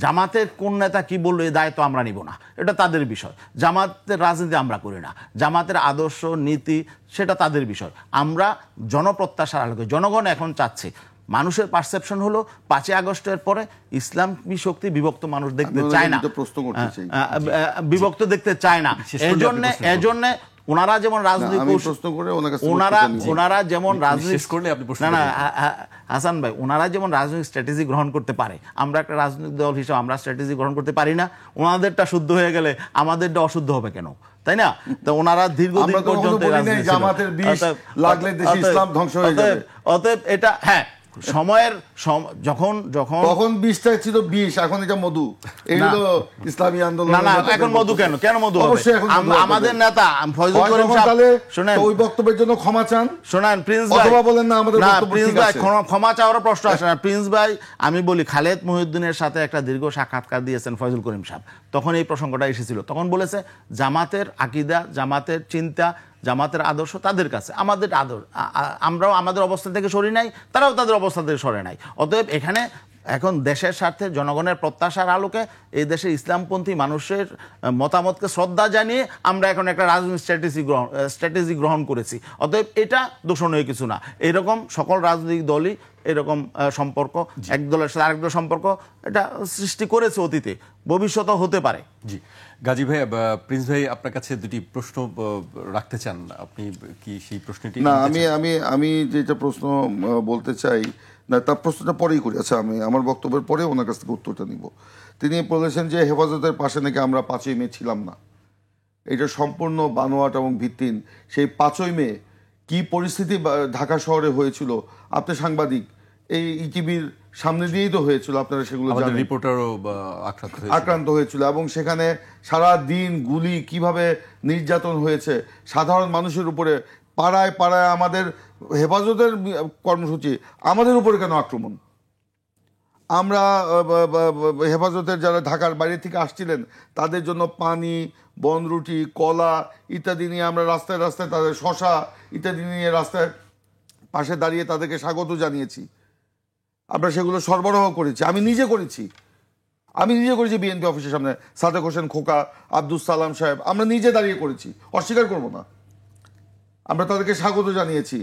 S3: জামাতের কোন নেতা কি বললো এই দায়িত্ব আমরা নিব না, এটা তাদের বিষয়। জামাতের রাজনীতি আমরা করি না, জামাতের আদর্শ নীতি সেটা তাদের বিষয়। আমরা জনপ্রত্যাশার আলোকে, জনগণ এখন চাচ্ছে, মানুষের পারসেপশন হলো 5ই আগস্টের পরে ইসলামী শক্তি বিভক্ত মানুষ দেখতে চায় না, বিভক্ত দেখতে চায় না। এজন্য ওনারা যেমন রাজনৈতিক হাসান ভাই, ওনারা যেমন রাজনৈতিক স্ট্র্যাটেজি গ্রহণ করতে পারে, আমরা একটা রাজনৈতিক দল হিসেবে আমরা স্ট্র্যাটেজি গ্রহণ করতে পারি না। ওনাদেরটা শুদ্ধ হয়ে গেলে আমাদেরটা অশুদ্ধ হবে কেন, তাই না? তো ওনারা দীর্ঘদিন পর্যন্ত অতএব এটা হ্যাঁ সময়ের যখন
S2: তখন 20টা ছিল 20, এখন এটা মধু। এই হলো ইসলামী আন্দোলন।
S3: না এখন মধু কেন মধু হবে? আমাদের নেতা ফয়জুল করিম সাহেব শুনেন,
S2: ওই বক্তব্যের জন্য ক্ষমা চান,
S3: শোনেন প্রিন্স ভাই,
S2: অথবা বলেন না আমাদের বক্তব্য
S3: প্রিন্স
S2: ঠিক
S3: ভাই
S2: আছে।
S3: ক্ষমা চাওয়ার প্রশ্ন আসে না। প্রিন্স ভাই, আমি বলি খালেদ মহিউদ্দিনের সাথে একটা দীর্ঘ সাক্ষাৎকার দিয়েছেন ফয়জুল করিম সাহেব, তখন এই প্রসঙ্গটা এসেছিল। তখন বলেছে জামাতের আকীদা, জামাতের চিন্তা, জামাতের আদর্শ তাদের কাছে, আমাদের আমরাও আমাদের অবস্থান থেকে সরি নাই, তারাও তাদের অবস্থান থেকে সরে নাই। অতএব এখানে এখন দেশের স্বার্থে জনগণের প্রত্যাশার আলোকে এই দেশে ইসলামপন্থী মানুষের মতামতকে শ্রদ্ধা জানিয়ে আমরা এখন একটা রাজনৈতিক স্ট্র্যাটেজি গ্রহণ করেছি। অতএব এটা দূষণীয় কিছু না। এরকম সকল রাজনৈতিক দলই এরকম সম্পর্ক, এক দলের সাথে আরেক দলের সম্পর্ক এটা সৃষ্টি করেছে অতীতে, ভবিষ্যতেও হতে পারে।
S1: জি, গাজী ভাই, প্রিন্স ভাই আপনার কাছে দুটি প্রশ্ন রাখতে চান, আপনি কি সেই প্রশ্নটি?
S2: না, আমি যেটা প্রশ্ন বলতে চাই, না তার প্রশ্নটা পরেই করি। আচ্ছা, আমি আমার বক্তব্যের পরে ওনার কাছ থেকে উত্তরটা নিব। তিনি বলেছেন যে হেফাজতের পাশে নাকি আমরা 5ই মে ছিলাম না। এটা সম্পূর্ণ বানোয়াট এবং ভিত্তিহীন। সেই 5ই মে কি পরিস্থিতি ঢাকা শহরে হয়েছিল, আপনি সাংবাদিক, এই ইটিভির সামনে দিয়েই তো হয়েছিল, আপনারা সেগুলো জানেন।
S1: রিপোর্টারও
S2: আক্রান্ত হয়েছিল এবং সেখানে সারা দিন গুলি কিভাবে নির্যাতন হয়েছে সাধারণ মানুষের উপরে, পাড়ায় পাড়ায় আমাদের হেফাজতের কর্মসূচি, আমাদের উপরে কেন আক্রমণ? আমরা হেফাজতের যারা ঢাকার বাইরে থেকে আসছিলেন তাদের জন্য পানি, বনরুটি, কলা ইত্যাদি নিয়ে আমরা রাস্তায় রাস্তায়, তাদের শশা ইত্যাদি নিয়ে রাস্তায় পাশে দাঁড়িয়ে তাদেরকে স্বাগত জানিয়েছি। আমরা সেগুলো সরবরাহ করেছি, আমি নিজে করেছি বিএনপি অফিসের সামনে, সাদেক হোসেন খোকা, আব্দুল সালাম সাহেব, আমরা নিজে দাঁড়িয়ে করেছি, অস্বীকার করব না। আমরা তাদেরকে স্বাগত জানিয়েছি।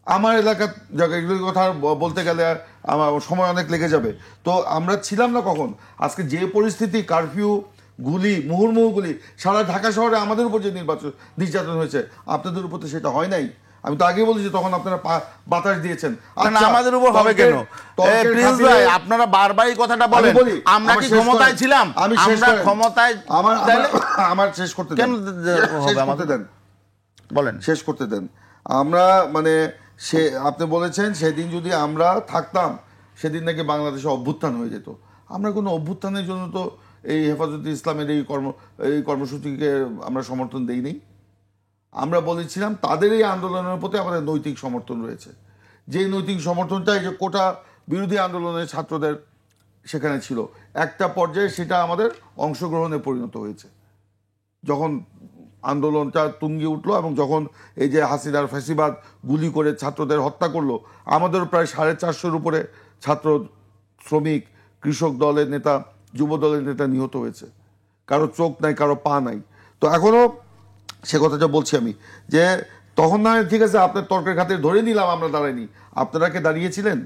S2: আমার এলাকার জায়গায় এগুলোর কথা বলতে গেলে আমার সময় অনেক লেগে যাবে। তো আমরা ছিলাম না কখন? আজকে যে পরিস্থিতি, কারফিউ, গুলি, মুহুর্মুহু গুলি, সারা ঢাকা শহরে আমাদের উপর যে নির্যাতন হয়েছে, আপনাদের উপর তো সেটা হয় নাই। আমি তো আগেই বলেছি, তখন আপনারা বাতাস দিয়েছেন।
S3: আমাদের উপর হবে কেন? আপনারা বারবার এই কথাটা বলেন, আমরা কি ক্ষমতায় ছিলাম? আমরা ক্ষমতায়,
S2: আমার শেষ করতে দেন,
S3: বলেন,
S2: শেষ করতে দেন। আমরা মানে আপনি বলেছেন সেদিন যদি আমরা থাকতাম, সেদিন নাকি বাংলাদেশে অভ্যুত্থান হয়ে যেত। আমরা কোনো অভ্যুত্থানের জন্য তো এই হেফাজতে ইসলামের এই কর্মসূচিকে আমরা সমর্থন দেইনি। আমরা বলেছিলাম তাদের এই আন্দোলনের প্রতি আমাদের নৈতিক সমর্থন রয়েছে। যে নৈতিক সমর্থনটা এই যে কোটা বিরোধী আন্দোলনের ছাত্রদের সেখানে ছিল, একটা পর্যায়ে সেটা আমাদের অংশগ্রহণে পরিণত হয়েছে। যখন আন্দোলনটা তুঙ্গে উঠলো এবং যখন এই যে হাসিনার ফ্যাসিবাদ গুলি করে ছাত্রদের হত্যা করলো, আমাদের প্রায় 450-র উপরে ছাত্র, শ্রমিক, কৃষক দলের নেতা, যুব দলের নেতা নিহত হয়েছে। কারো চোখ নাই, কারো পা নাই। তো এখনও সে কথাটা বলছি আমি, যে তখন না, ঠিক আছে আপনার তর্কের খাতির ধরে নিলাম আমরা দাঁড়াইনি, আপনারা কে দাঁড়িয়েছিলেন?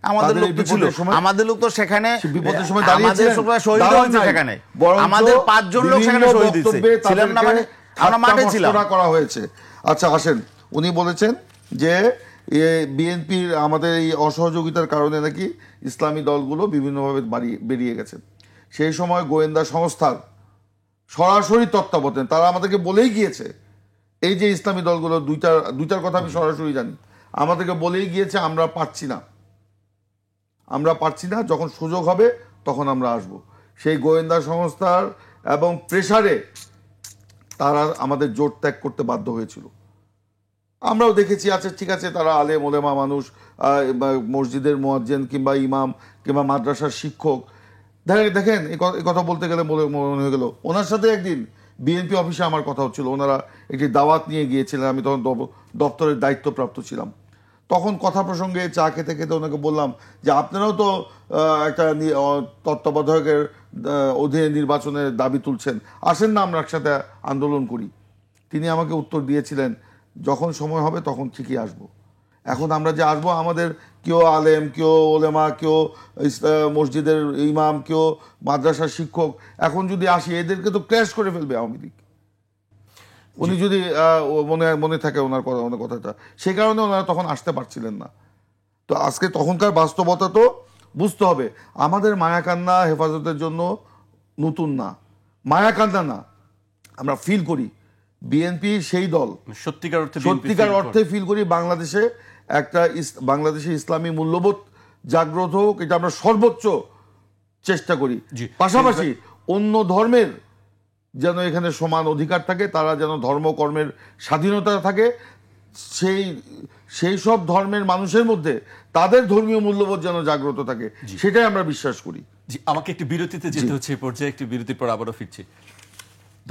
S3: আমাদের লোক তো ছিল, আমাদের লোক তো সেখানে
S2: বিপদের সময় দাঁড়িয়েছিলেন,
S3: সেখানে আমাদের 5 জন লোক সেখানে শহীদ হয়েছে, ছিলাম না মানে আমরা মাঠে ছিলাম,
S2: করা হয়েছে। আচ্ছা আসেন, উনি বলেছেন যে বিএনপির আমাদের এই অসহযোগিতার কারণে নাকি ইসলামী দলগুলো বিভিন্নভাবে বেরিয়ে গেছে। সেই সময় গোয়েন্দা সংস্থার সরাসরি তত্ত্বাবধানে তারা আমাদেরকে বলেই গিয়েছে, এই যে ইসলামী দলগুলো দুইটার কথা আমি সরাসরি জানি, আমাদেরকে বলেই গিয়েছে আমরা পারছি না, যখন সুযোগ হবে তখন আমরা আসব। সেই গোয়েন্দা সংস্থার এবং প্রেসারে তারা আমাদের জোট ত্যাগ করতে বাধ্য হয়েছিল। আমরাও দেখেছি, আচ্ছা ঠিক আছে, তারা আলেম ওলেমা মানুষ, মসজিদের মুয়াজ্জিন কিংবা ইমাম কিংবা মাদ্রাসার শিক্ষক, দেখেন এই কথা বলতে গেলে মনে হয়ে গেল, ওনার সাথে একদিন বিএনপি অফিসে আমার কথা হচ্ছিল, ওনারা একটি দাওয়াত নিয়ে গিয়েছিলেন, আমি তখন দপ্তরের দায়িত্বপ্রাপ্ত ছিলাম। তখন কথা প্রসঙ্গে চা খেতে খেতে ওনাকে বললাম যে আপনারাও তো একটা তত্ত্বাবধায়কের অধীনে নির্বাচনের দাবি তুলছেন, আসেন না আমরা একসাথে আন্দোলন করি। তিনি আমাকে উত্তর দিয়েছিলেন, যখন সময় হবে তখন ঠিকই আসবো। এখন আমরা যে আসবো, আমাদের কেউ আলেম, কেউ ওলেমা, কেউ মসজিদের ইমাম, কেউ মাদ্রাসার শিক্ষক, এখন যদি আসি এদেরকে তো ক্র্যাশ করে ফেলবে আওয়ামী লীগ। উনি যদি মনে থাকে ওনার কথাটা, সেই কারণে ওনারা তখন আসতে পারছিলেন না। তো আজকে তখনকার বাস্তবতা তো বুঝতে হবে। আমাদের মায়াকান্না হেফাজতের জন্য নতুন না, মায়াকান্না না, আমরা ফিল করি বিএনপি সেই দল, সত্যিকার অর্থে ফিল করি বাংলাদেশে বাংলাদেশে ইসলামী মূল্যবোধ জাগ্রত হোক, এটা আমরা সর্বোচ্চ চেষ্টা করি। পাশাপাশি অন্য ধর্মের যেন এখানে সমান অধিকার থাকে, তারা যেন ধর্মকর্মের স্বাধীনতা থাকে, সেই সব ধর্মের মানুষের মধ্যে তাদের ধর্মীয় মূল্যবোধ যেন জাগ্রত থাকে, সেটাই আমরা বিশ্বাস করি।
S1: জি, আমাকে একটি বিরতিতে যেতে হচ্ছে এই পর্যায়ে, একটি বিরতির পর আবারও ফিরছি।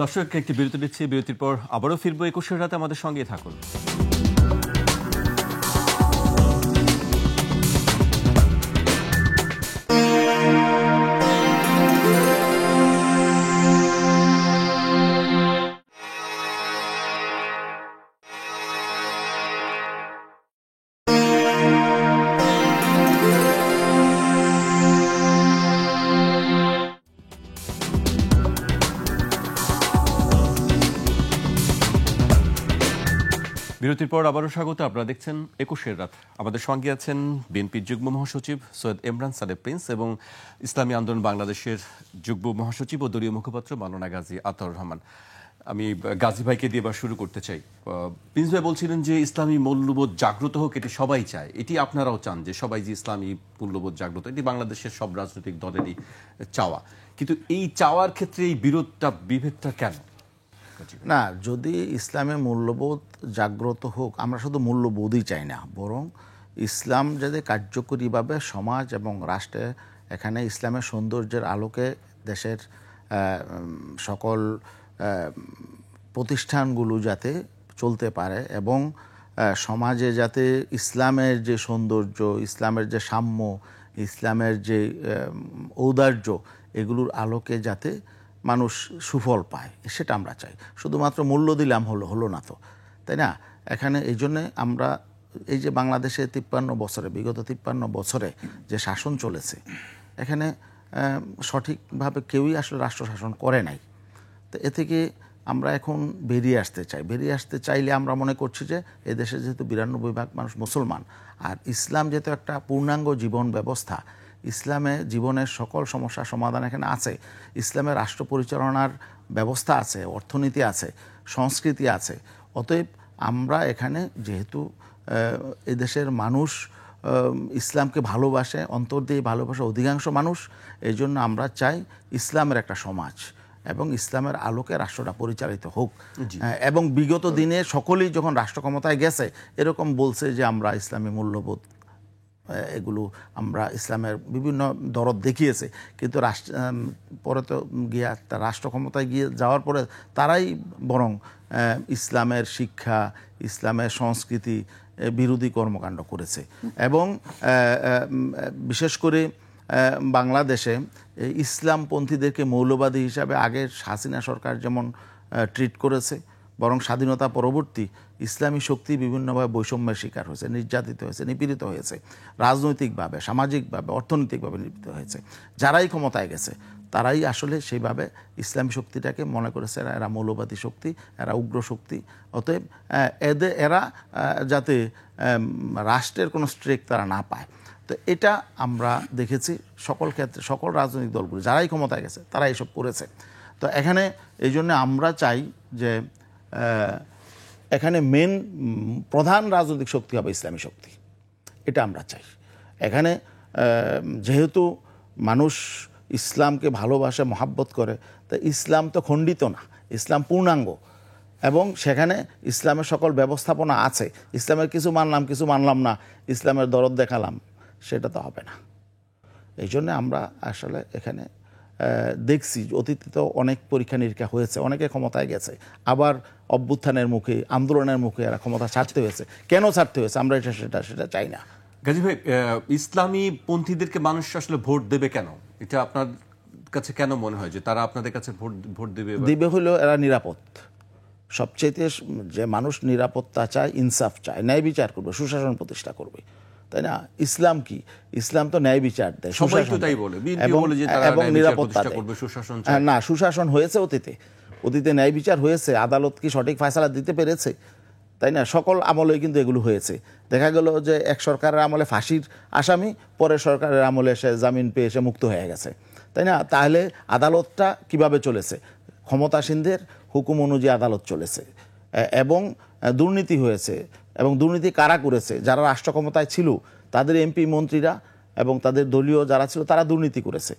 S1: দর্শককে একটি বিরতি দিচ্ছি, বিরতির পর আবারও ফিরবো। 21 রাতে আমাদের সঙ্গেই থাকুন। বিরতির পর আবারও স্বাগত। আপনারা দেখছেন ২১-এর রাত। আমাদের সঙ্গে আছেন বিএনপির যুগ্ম মহাসচিব সৈয়দ এমরান সাদেক প্রিন্স এবং ইসলামী আন্দোলন বাংলাদেশের যুগ্ম মহাসচিব ও দলীয় মুখপাত্র মাওলানা গাজী আতাউর রহমান। আমি গাজী ভাইকে দিয়ে এবার শুরু করতে চাই। প্রিন্স ভাই বলছিলেন যে ইসলামী মূল্যবোধ জাগ্রত হোক, এটি সবাই চায়, এটি আপনারাও চান যে সবাই যে ইসলামী মূল্যবোধ জাগ্রত, এটি বাংলাদেশের সব রাজনৈতিক দলেরই চাওয়া। কিন্তু এই চাওয়ার ক্ষেত্রে এই বিভেদটা কেন?
S3: না, যদি ইসলামের মূল্যবোধ জাগ্রত হোক, আমরা শুধু মূল্যবোধই চাই না, বরং ইসলাম যাতে কার্যকরীভাবে সমাজ এবং রাষ্ট্রে এখানে ইসলামের সৌন্দর্যের আলোকে দেশের সকল প্রতিষ্ঠানগুলো যাতে চলতে পারে এবং সমাজে যাতে ইসলামের যে সৌন্দর্য, ইসলামের যে সাম্য, ইসলামের যে ঔদার্য, এগুলোর আলোকে যাতে মানুষ সুফল পায়, সেটা আমরা চাই। শুধুমাত্র মূল্য দিলাম হলো না তো, তাই না? এখানে এই জন্যে আমরা এই যে বাংলাদেশে 53 বছরে, বিগত 53 বছরে যে শাসন চলেছে, এখানে সঠিকভাবে কেউই আসলে রাষ্ট্র শাসন করে নাই। তো এ থেকে আমরা এখন বেরিয়ে আসতে চাই। বেরিয়ে আসতে চাইলে আমরা মনে করছি যে এদেশে যেহেতু 92% মানুষ মুসলমান, আর ইসলাম যেহেতু একটা পূর্ণাঙ্গ জীবন ব্যবস্থা, ইসলামে জীবনের সকল সমস্যার সমাধান এখানে আছে, ইসলামের রাষ্ট্র পরিচালনার ব্যবস্থা আছে, অর্থনীতি আছে, সংস্কৃতি আছে। অতএব আমরা এখানে যেহেতু এদেশের মানুষ ইসলামকে ভালোবাসে, অন্তর দিয়ে ভালোবাসে অধিকাংশ মানুষ, এই জন্য আমরা চাই ইসলামের একটা সমাজ এবং ইসলামের আলোকে রাষ্ট্রটা পরিচালিত হোক। এবং বিগত দিনে সকলেই যখন রাষ্ট্র ক্ষমতায় গেছে এরকম বলছে যে আমরা ইসলামী মূল্যবোধ, এগুলো আমরা ইসলামের বিভিন্ন দরদ দেখিয়েছে, কিন্তু পরে তো গিয়া রাষ্ট্র ক্ষমতায় গিয়ে যাওয়ার পরে তারাই বরং ইসলামের শিক্ষা, ইসলামের সংস্কৃতি বিরোধী কর্মকাণ্ড করেছে। এবং বিশেষ করে বাংলাদেশে ইসলামপন্থীদেরকে মৌলবাদী হিসাবে আগে হাসিনা সরকার যেমন ট্রিট করেছে, বরং স্বাধীনতা পরবর্তী ইসলামী শক্তি বিভিন্নভাবে বৈষম্যের শিকার হয়েছে, নির্যাতিত হয়েছে, নিপীড়িত হয়েছে, রাজনৈতিকভাবে, সামাজিকভাবে, অর্থনৈতিকভাবে নিপীড়িত হয়েছে। যারাই ক্ষমতায় গেছে তারাই আসলে সেইভাবে ইসলামী শক্তিটাকে মনে করেছে এরা মৌলবাদী শক্তি, এরা উগ্র শক্তি। অতএব এরা যাতে রাষ্ট্রের কোনো স্ট্রেক তারা না পায়, তো এটা আমরা দেখেছি সকল ক্ষেত্রে, সকল রাজনৈতিক দলগুলো যারাই ক্ষমতায় গেছে তারা এসব করেছে। তো এখানে এই জন্য আমরা চাই যে এখানে প্রধান রাজনৈতিক শক্তি হবে ইসলামী শক্তি, এটা আমরা চাই। এখানে যেহেতু মানুষ ইসলামকে ভালোবাসে, মহাব্বত করে, তো ইসলাম তো খণ্ডিত না, ইসলাম পূর্ণাঙ্গ এবং সেখানে ইসলামের সকল ব্যবস্থাপনা আছে। ইসলামের কিছু মানলাম, কিছু মানলাম না, ইসলামের দরদ দেখালাম, সেটা তো হবে না। এই জন্য আমরা আসলে এখানে দেখছি অতীতে তো অনেক পরীক্ষা নিরীক্ষা হয়েছে, অনেকে ক্ষমতায় গেছে, আবার অভ্যুত্থানের মুখে, আন্দোলনের মুখে এরা ক্ষমতা ছাড়তে হয়েছে। কেন ছাড়তে হয়েছে আমরা সেটা চাই না।
S1: গাজী ভাই, ইসলামী পন্থীদেরকে মানুষ আসলে ভোট দেবে কেন? এটা আপনার কাছে কেন মনে হয় যে তারা আপনাদের কাছে ভোট দেবে?
S3: হলো এরা নিরাপদ। সবচেয়ে যে মানুষ নিরাপত্তা চায়, ইনসাফ চায়, ন্যায় বিচার করবে, সুশাসন প্রতিষ্ঠা করবে, তাই না? ইসলাম কি? ইসলাম তো ন্যায় বিচার দেয়, এবং নিরাপত্তা দেয়। না, সুশাসন হয়েছে অতীতে ন্যায় বিচার হয়েছে, আদালত কি সঠিক ফয়সালা দিতে পেরেছে, তাই না? সকল আমলে কিন্তু এগুলো হয়েছে। দেখা গেল যে এক সরকারের আমলে ফাঁসির আসামি, পরে সরকারের আমলে সে জামিন পেয়ে সে মুক্ত হয়ে গেছে, তাই না? তাহলে আদালতটা কিভাবে চলেছে? ক্ষমতাসীনদের হুকুম অনুযায়ী আদালত চলেছে এবং দুর্নীতি হয়েছে। এবং দুর্নীতি কারা করেছে? যারা রাষ্ট্র ক্ষমতায় ছিল, তাদের এমপি মন্ত্রীরা এবং তাদের দলীয় যারা ছিল তারা দুর্নীতি করেছে।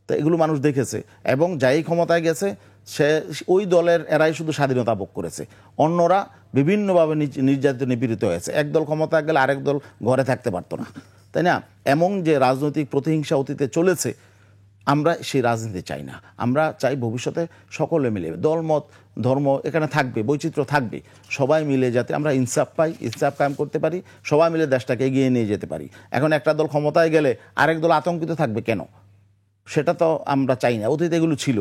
S3: তো এগুলো মানুষ দেখেছে। এবং যাই ক্ষমতায় গেছে সে ওই দলের এরাই শুধু স্বাধীনতা ভোগ করেছে, অন্যরা বিভিন্নভাবে নির্যাতিত, নিপীড়িত হয়েছে। একদল ক্ষমতায় গেলে আরেক দল ঘরে থাকতে পারতো না, তাই না? এমন যে রাজনৈতিক প্রতিহিংসা অতীতে চলেছে, আমরা সেই রাজনীতি চাই না। আমরা চাই ভবিষ্যতে সকলে মিলে, দলমত ধর্ম এখানে থাকবে, বৈচিত্র্য থাকবে, সবাই মিলে যাতে আমরা ইনসাফ পাই, ইনসাফ কায়েম করতে পারি, সবাই মিলে দেশটাকে এগিয়ে নিয়ে যেতে পারি। এখন একটা দল ক্ষমতায় গেলে আরেক দল আতঙ্কিত থাকবে কেন? সেটা তো আমরা চাই না। অতীতে এগুলো ছিল,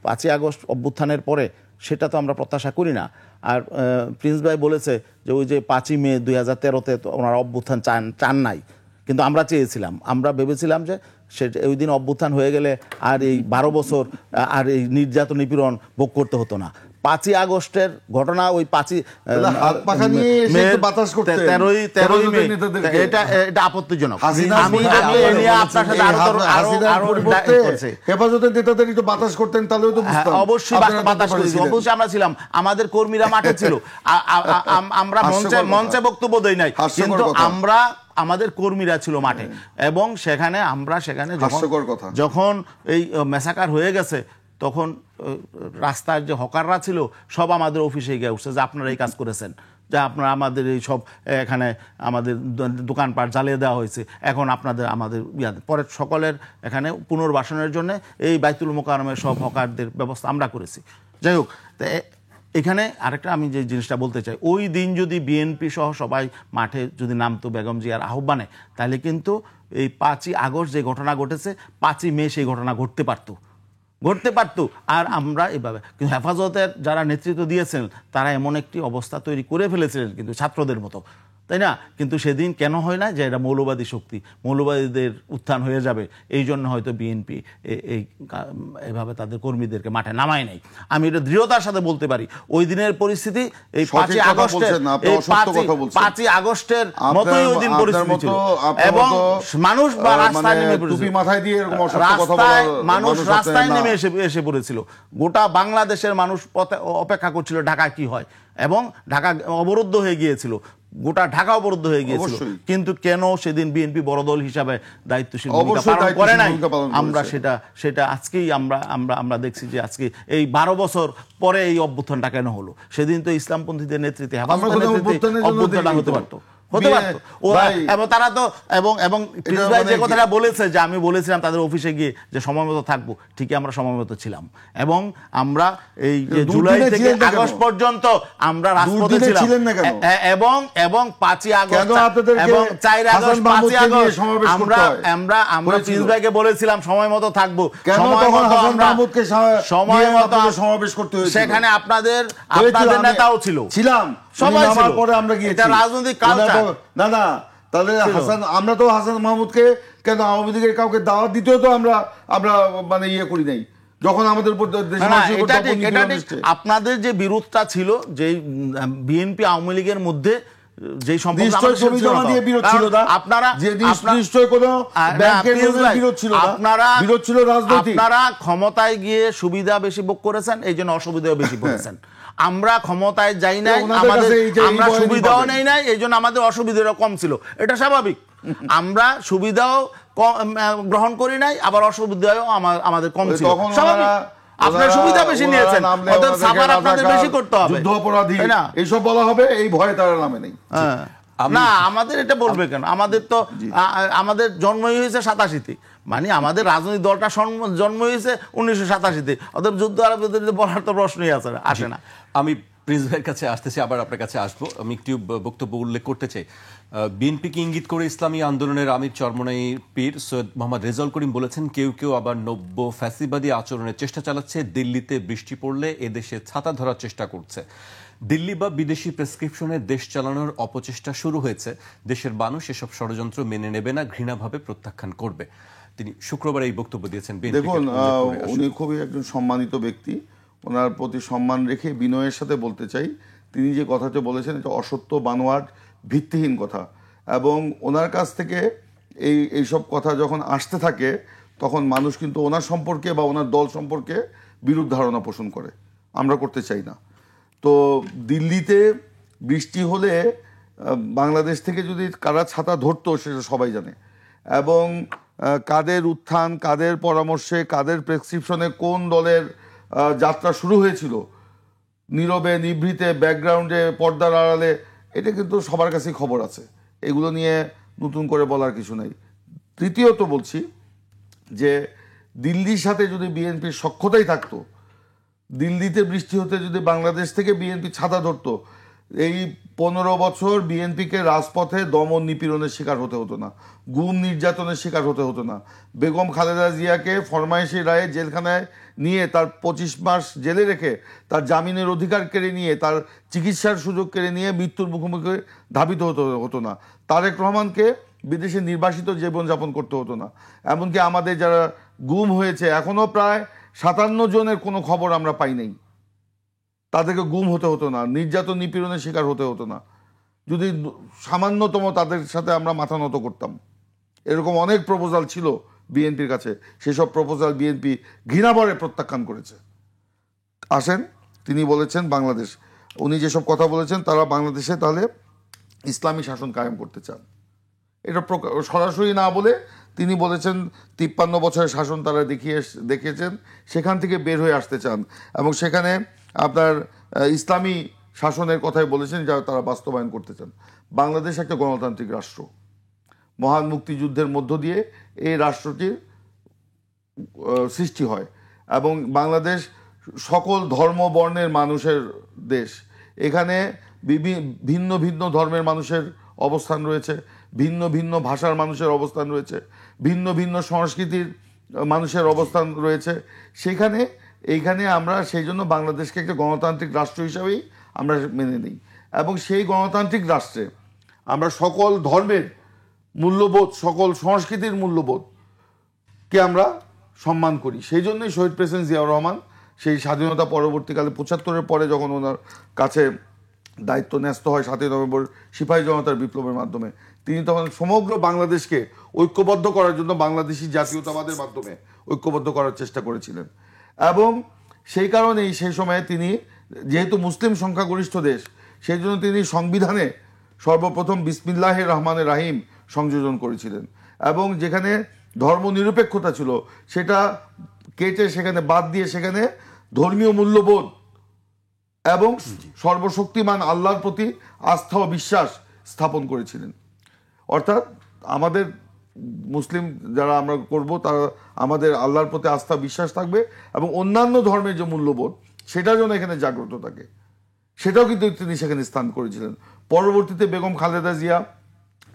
S3: 5ই আগস্ট অভ্যুত্থানের পরে সেটা তো আমরা প্রত্যাশা করি না। আর প্রিন্স ভাই বলেছে যে ওই যে 5ই মে 2013-তে তো ওনারা অভ্যুত্থান চান নাই, কিন্তু আমরা চেয়েছিলাম। আমরা ভেবেছিলাম যে ওই দিন অভ্যুত্থান হয়ে গেলে আর এই 12 বছর আর এই নির্যাতন নিপীড়ন ভোগ করতে হতো না। 5ই আগস্টের ঘটনা, ওই 5ই
S2: হাত পাখা নিয়ে এসে একটু বাতাস করতেন
S3: 13ই মে,
S2: নেতাদেরকে।
S3: এটা আপত্তিজনক।
S2: হাসিনার
S3: আমি
S2: পরিবর্তে
S3: এ নিয়ে আপনার সাথে
S2: হাসিনার
S3: আরো
S2: পরিবর্তে হেফাজতের নেতাদের একটু বাতাস করতেন, তাহলেও তো বুঝতাম।
S3: অবশ্যই বাতাস করেছি, অবশ্যই আমরা ছিলাম, আমাদের কর্মীরা মাঠে ছিল, আমরা মঞ্চে বক্তব্য দেই নাই, কিন্তু আমরা আমাদের কর্মীরা ছিল মাঠে, এবং সেখানে যখন এই মেসাকার হয়ে গেছে তখন রাস্তার যে হকাররা ছিল সব আমাদের অফিসে গিয়ে উঠছে যে আপনারা এই কাজ করেছেন, যা আপনারা আমাদের এই সব এখানে আমাদের দোকানপাট জ্বালিয়ে দেওয়া হয়েছে, এখন আপনাদের আমাদের পরে সকলের এখানে পুনর্বাসনের জন্য এই বাইতুল মোকাররমের সব হকারদের ব্যবস্থা আমরা করেছি। যাই হোক, এখানে আরেকটা আমি যে জিনিসটা বলতে চাই, ওই দিন যদি বিএনপি সহ সবাই মাঠে যদি নামতো বেগম জিয়ার আহ্বানে, তাহলে কিন্তু এই 5ই আগস্ট যে ঘটনা ঘটেছে 5ই মে সেই ঘটনা ঘটতে পারতো। আর আমরা এভাবে কিন্তু হেফাজতের যারা নেতৃত্ব দিয়েছেন তারা এমন একটি অবস্থা তৈরি করে ফেলেছিলেন কিন্তু ছাত্রদের মতো, তাই না? কিন্তু সেদিন কেন হয় না যে এটা মৌলবাদী শক্তি, মৌলবাদীদের উত্থান হয়ে যাবে, এই জন্য হয়তো বিএনপি এইভাবে তাদের কর্মীদেরকে মাঠে নামায় নাই। আমি এটা দৃঢ়তার সাথে বলতে পারি ওই দিনের পরিস্থিতি এই 5ই আগস্টের মতোই ওই দিন পরিস্থিতি ছিল, এবং মানুষ রাস্তায় নেমে পড়েছিল, মানুষ রাস্তায় নেমে এসে পড়েছিল। গোটা বাংলাদেশের মানুষ অপেক্ষা করছিল ঢাকা কি হয়, এবং ঢাকা অবরুদ্ধ হয়ে গিয়েছিল, গোটা ঢাকা অবরুদ্ধ হয়ে গিয়েছিল। কিন্তু কেন সেদিন বিএনপি বড় দল হিসাবে দায়িত্বশীল ভূমিকা পালন করে নাই, আমরা সেটা আজকেই আমরা দেখছি যে আজকে এই 12 বছর পরে এই অভ্যুত্থানটা কেন হলো। সেদিন তো ইসলামপন্থীদের নেতৃত্বে অভ্যুত্থানটা হতে পারতো। এবং তারা তো এবং প্রিন্স ভাই যে কথাটা বলেছে যে আমি বলেছিলাম তাদের অফিসে গিয়ে যে সময়মতো থাকবো, ঠিকই আমরা সময়মতো ছিলাম, এবং আমরা এই যে জুলাই থেকে আগস্ট পর্যন্ত আমরা রাজপথে ছিলাম, এবং 5ই আগস্ট এবং 4 আগস্ট 5ই আগস্ট আমরা প্রিন্স ভাইকে বলেছিলাম সময় মতো থাকবো, সময় মতো সমাবেশ করতে হয়েছিল, সেখানে আপনাদের নেতাও ছিলাম, সবাই ছিল, এটা রাজনৈতিক কালচার।
S2: না তাহলে আমরা তো হাসান মাহমুদকে কেন আওয়ামী লীগের কাউকে দাওয়াত দিতেও তো আমরা মানে ইয়ে করি নাই, যখন আমাদের উপর
S3: আপনাদের যে বিরোধটা ছিল, যে বিএনপি আওয়ামী লীগের মধ্যে যে আপনারা ক্ষমতায় গিয়ে সুবিধা বেশি ভোগ করেছেন, এই জন্য অসুবিধাও বেশি পড়েছেন। আমরা ক্ষমতায় যাই নাই, আমরা সুবিধাও নেই নাই, এই জন্য আমাদের অসুবিধাও কম ছিল, এটা স্বাভাবিক। আমরা সুবিধাও গ্রহণ করি নাই, আবার অসুবিধাও আমাদের কম ছিল, স্বাভাবিক। আপনার সুবিধা বেশি নিয়েছেন, অতএব সাফার আপনাদের বেশি করতে হবে,
S2: যুদ্ধ অপরাধী এইসব বলা হবে, এই ভয়ে তারা নামে নেই।
S3: না, আমাদের এটা বলবে কেন? আমাদের তো আমাদের জন্মই হয়েছে 87-তে, মানে আমাদের রাজনৈতিক দলটা জন্ম হয়েছে 1987-তে, অতএব যুদ্ধ আরবদের বলার তো প্রশ্নই আসে না।
S1: আমি প্রিন্স ভাইয়ের কাছে আসতেছি, আবার আপনার কাছে আসবো। আমি একটু বক্তব্য উল্লেখ করতে চাই। বিএনপিকে ইঙ্গিত করে ইসলামী আন্দোলনের আমির চরমনাই পীর সৈয়দ মোহাম্মদ রেজাউল করিম বলেছেন, কেউ কেউ আবার নব্য ফ্যাসিবাদী আচরণের চেষ্টা চালাচ্ছে, দিল্লিতে বৃষ্টি পড়লে এদেশে ছাতা ধরার চেষ্টা করছে, দিল্লি বা বিদেশি প্রেসক্রিপশনে দেশ চালানোর অপচেষ্টা শুরু হয়েছে, দেশের মানুষ এসব ষড়যন্ত্র মেনে নেবে না, ঘৃণাভাবে প্রত্যাখ্যান করবে। তিনি শুক্রবার এই বক্তব্য দিয়েছেন।
S2: দেখুন, উনি খুবই একজন সম্মানিত ব্যক্তি, ওনার প্রতি সম্মান রেখে বিনয়ের সাথে বলতে চাই, তিনি যে কথাটা বলেছেন এটা অসত্য, বানোয়াট, ভিত্তিহীন কথা, এবং ওনার কাছ থেকে এইসব কথা যখন আসতে থাকে তখন মানুষ কিন্তু ওনার সম্পর্কে বা ওনার দল সম্পর্কে বিরূপ ধারণা পোষণ করে, আমরা করতে চাই না। তো দিল্লিতে বৃষ্টি হলে বাংলাদেশ থেকে যদি কারা ছাতা ধরতো সেটা সবাই জানে, এবং কাদের উত্থান, কাদের পরামর্শে, কাদের প্রেসক্রিপশনে কোন দলের যাত্রা শুরু হয়েছিল, নীরবে নিভৃতে ব্যাকগ্রাউন্ডে পর্দার আড়ালে, এটা কিন্তু সবার কাছেই খবর আছে, এগুলো নিয়ে নতুন করে বলার কিছু নেই। তৃতীয়ত বলছি যে দিল্লির সাথে যদি বিএনপির সখ্যতাই থাকতো, দিল্লিতে বৃষ্টি হতে যদি বাংলাদেশ থেকে বিএনপি ছাতা ধরতো, এই 15 বছর বিএনপিকে রাজপথে দমন নিপীড়নের শিকার হতে হতো না, গুম নির্যাতনের শিকার হতে হতো না, বেগম খালেদা জিয়াকে ফরমায়েশি রায়ে জেলখানায় নিয়ে তার 25 মাস জেলে রেখে তার জামিনের অধিকার কেড়ে নিয়ে, তার চিকিৎসার সুযোগ কেড়ে নিয়ে মৃত্যুর মুখোমুখি ধাবিত হতো না, তারেক রহমানকে বিদেশে নির্বাসিত জীবনযাপন করতে হতো না, এমনকি আমাদের যারা গুম হয়েছে এখনও প্রায় 57 জনের কোনো খবর আমরা পাই নাই, তাদেরকে গুম হতে হতো না, নির্যাতন নিপীড়নের শিকার হতে হতো না, যদি সামান্যতম তাদের সাথে আমরা মাথা নত করতাম। এরকম অনেক প্রপোজাল ছিল বিএনপির কাছে, সেসব প্রপোজাল বিএনপি ঘৃণাভরে প্রত্যাখ্যান করেছে। আসেন, তিনি বলেছেন বাংলাদেশ, উনি যেসব কথা বলেছেন তারা বাংলাদেশে তাহলে ইসলামী শাসন কায়েম করতে চান। এটা সরাসরি না বলে তিনি বলেছেন 53 বছরের শাসন তারা দেখিয়েছেন, সেখান থেকে বের হয়ে আসতে চান এবং সেখানে আপনার ইসলামী শাসনের কথাই বলেছেন যা তারা বাস্তবায়ন করতে চান। বাংলাদেশ একটা গণতান্ত্রিক রাষ্ট্র, মহান মুক্তিযুদ্ধের মধ্য দিয়ে এই রাষ্ট্রটির সৃষ্টি হয় এবং বাংলাদেশ সকল ধর্ম বর্ণের মানুষের দেশ। এখানে ভিন্ন ভিন্ন ধর্মের মানুষের অবস্থান রয়েছে, ভিন্ন ভিন্ন ভাষার মানুষের অবস্থান রয়েছে, ভিন্ন ভিন্ন সংস্কৃতির মানুষের অবস্থান রয়েছে। এইখানে আমরা সেই জন্য বাংলাদেশকে একটা গণতান্ত্রিক রাষ্ট্র হিসাবেই আমরা মেনে নিই এবং সেই গণতান্ত্রিক রাষ্ট্রে আমরা সকল ধর্মের মূল্যবোধ, সকল সংস্কৃতির মূল্যবোধকে আমরা সম্মান করি। সেই জন্যই শহীদ প্রেসিডেন্ট জিয়াউর রহমান সেই স্বাধীনতা পরবর্তীকালে 75-এর পরে যখন ওনার কাছে দায়িত্ব ন্যস্ত হয় 7ই নভেম্বর সিপাহী জনতার বিপ্লবের মাধ্যমে, তিনি তখন সমগ্র বাংলাদেশকে ঐক্যবদ্ধ করার জন্য বাংলাদেশি জাতীয়তাবাদের মাধ্যমে ঐক্যবদ্ধ করার চেষ্টা করেছিলেন এবং সেই কারণেই সেই সময়ে তিনি, যেহেতু মুসলিম সংখ্যাগরিষ্ঠ দেশ, সেই জন্য তিনি সংবিধানে সর্বপ্রথম বিসমিল্লাহির রহমানির রহিম সংযোজন করেছিলেন এবং যেখানে ধর্মনিরপেক্ষতা ছিল সেটা কেটে সেখানে বাদ দিয়ে সেখানে ধর্মীয় মূল্যবোধ এবং সর্বশক্তিমান আল্লাহর প্রতি আস্থা ও বিশ্বাস স্থাপন করেছিলেন। অর্থাৎ আমাদের মুসলিম যারা আমরা করব তারা আমাদের আল্লাহর প্রতি আস্থা বিশ্বাস থাকবে এবং অন্যান্য ধর্মের যে মূল্যবোধ সেটা যেন এখানে জাগ্রত থাকে, সেটাও কিন্তু তিনি সেখানে স্থান করেছিলেন। পরবর্তীতে বেগম খালেদা জিয়া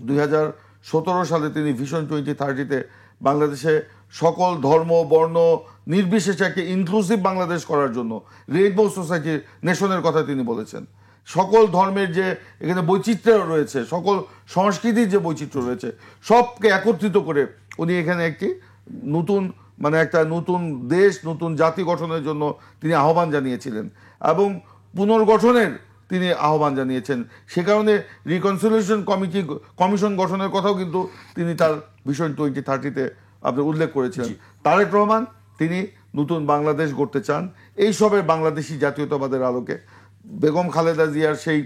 S2: 2017 সালে তিনি ভিশন 2030-তে বাংলাদেশে সকল ধর্ম বর্ণ নির্বিশেষে একটা ইনক্লুসিভ বাংলাদেশ করার জন্য রেইনবো সোসাইটি নেশনের কথা তিনি বলেছেন। সকল ধর্মের যে এখানে বৈচিত্র্য রয়েছে, সকল সংস্কৃতির যে বৈচিত্র্য রয়েছে, সবকে একত্রিত করে উনি এখানে একটি একটা নতুন দেশ, নতুন জাতি গঠনের জন্য তিনি আহ্বান জানিয়েছিলেন এবং পুনর্গঠনের তিনি আহ্বান জানিয়েছেন। সে কারণে রিকনসিলিয়েশন কমিশন গঠনের কথাও কিন্তু তিনি তার ভিশন 2030-তে আপনি উল্লেখ করেছিলেন। তারেক রহমান তিনি নতুন বাংলাদেশ গড়তে চান এইসবের বাংলাদেশি জাতীয়তাবাদের আলোকে। বেগম খালেদা জিয়ার সেই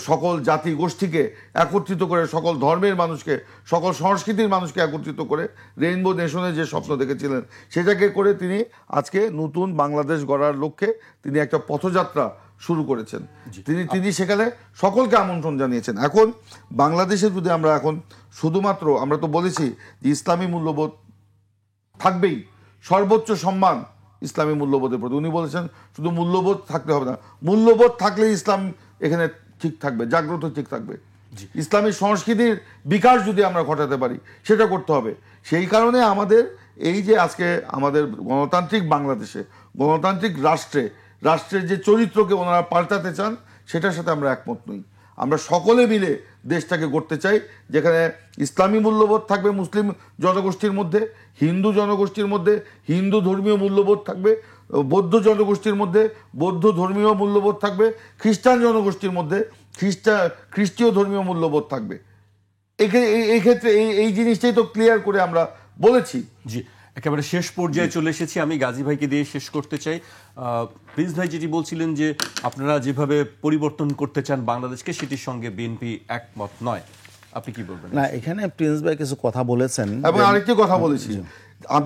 S2: সকল জাতি গোষ্ঠীকে একত্রিত করে, সকল ধর্মের মানুষকে, সকল সংস্কৃতির মানুষকে একত্রিত করে রেইনবো নেশনের যে স্বপ্ন দেখেছিলেন সেটাকে করে তিনি আজকে নতুন বাংলাদেশ গড়ার লক্ষ্যে তিনি একটা পথযাত্রা শুরু করেছেন। তিনি সেখানে সকলকে আমন্ত্রণ জানিয়েছেন। এখন বাংলাদেশে যদি আমরা এখন শুধুমাত্র, আমরা তো বলেছি যে ইসলামী মূল্যবোধ থাকবেই, সর্বোচ্চ সম্মান ইসলামী মূল্যবোধের প্রতি। উনি বলেছেন শুধু মূল্যবোধ থাকলে হবে না, মূল্যবোধ থাকলে ইসলাম এখানে ঠিক থাকবে, জাগ্রত ঠিক থাকবে। ইসলামী সংস্কৃতির বিকাশ যদি আমরা ঘটাতে পারি সেটা করতে হবে। সেই কারণে আমাদের এই যে আজকে আমাদের গণতান্ত্রিক বাংলাদেশে, গণতান্ত্রিক রাষ্ট্রের যে চরিত্রকে ওনারা পাল্টাতে চান সেটার সাথে আমরা একমত নই। আমরা সকলে মিলে দেশটাকে গড়তে চাই যেখানে ইসলামী মূল্যবোধ থাকবে মুসলিম জনগোষ্ঠীর মধ্যে, হিন্দু জনগোষ্ঠীর মধ্যে হিন্দু ধর্মীয় মূল্যবোধ থাকবে, বৌদ্ধ জনগোষ্ঠীর মধ্যে বৌদ্ধ ধর্মীয় মূল্যবোধ থাকবে, খ্রিস্টান জনগোষ্ঠীর মধ্যে খ্রিস্টীয় ধর্মীয় মূল্যবোধ থাকবে। এই ক্ষেত্রে এই জিনিসটাই তো ক্লিয়ার করে আমরা বলেছি।
S1: জি, একেবারে শেষ পর্যায়ে চলে এসেছি। আমি গাজী ভাইকে দিয়ে শেষ করতে চাই। প্রিন্স ভাই যেটি বলছিলেন যে আপনারা যেভাবে পরিবর্তন করতে চান বাংলাদেশকে, সেটির সঙ্গে বিএনপি একমত নয়, আপনি কি বলবেন?
S3: না, এখানে প্রিন্স ভাই কিছু কথা বলেছেন
S2: এবং আরেকটি কথা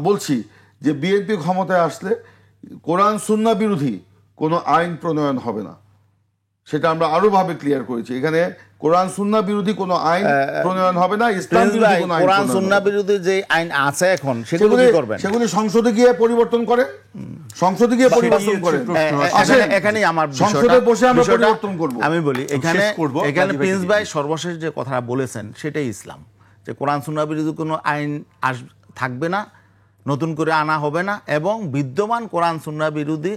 S2: বলছি যে বিএনপি ক্ষমতায় আসলে কোরআন সুন্নাহ বিরোধী কোনো আইন প্রণয়ন হবে না, সেটা আমরা আরো ভাবে ক্লিয়ার করেছি। এখানে কোরআন সুন্নাহ বিরোধী কোনো আইন প্রণয়ন হবে না, ইসলাম বিরোধী কোনো আইন,
S3: কোরআন সুন্নাহ বিরোধী যে আইন আছে এখন সেগুলো কি করবেন?
S2: সেগুলি সংসদে গিয়ে পরিবর্তন করে, সংসদে গিয়ে পরিবর্তন করে।
S3: এখানেই আমার
S2: সংসদে বসে আমরা পরিবর্তন করব।
S3: আমি বলি এখানে প্রিন্স ভাই সর্বশেষ যে কথাটা বলেছেন সেটাই ইসলাম, যে কোরআন সুন্নাহ বিরোধী কোনো আইন থাকবে না, নতুন করে আনা হবে না এবং বিদ্যমান কোরআন সুন্নাহ বিরোধী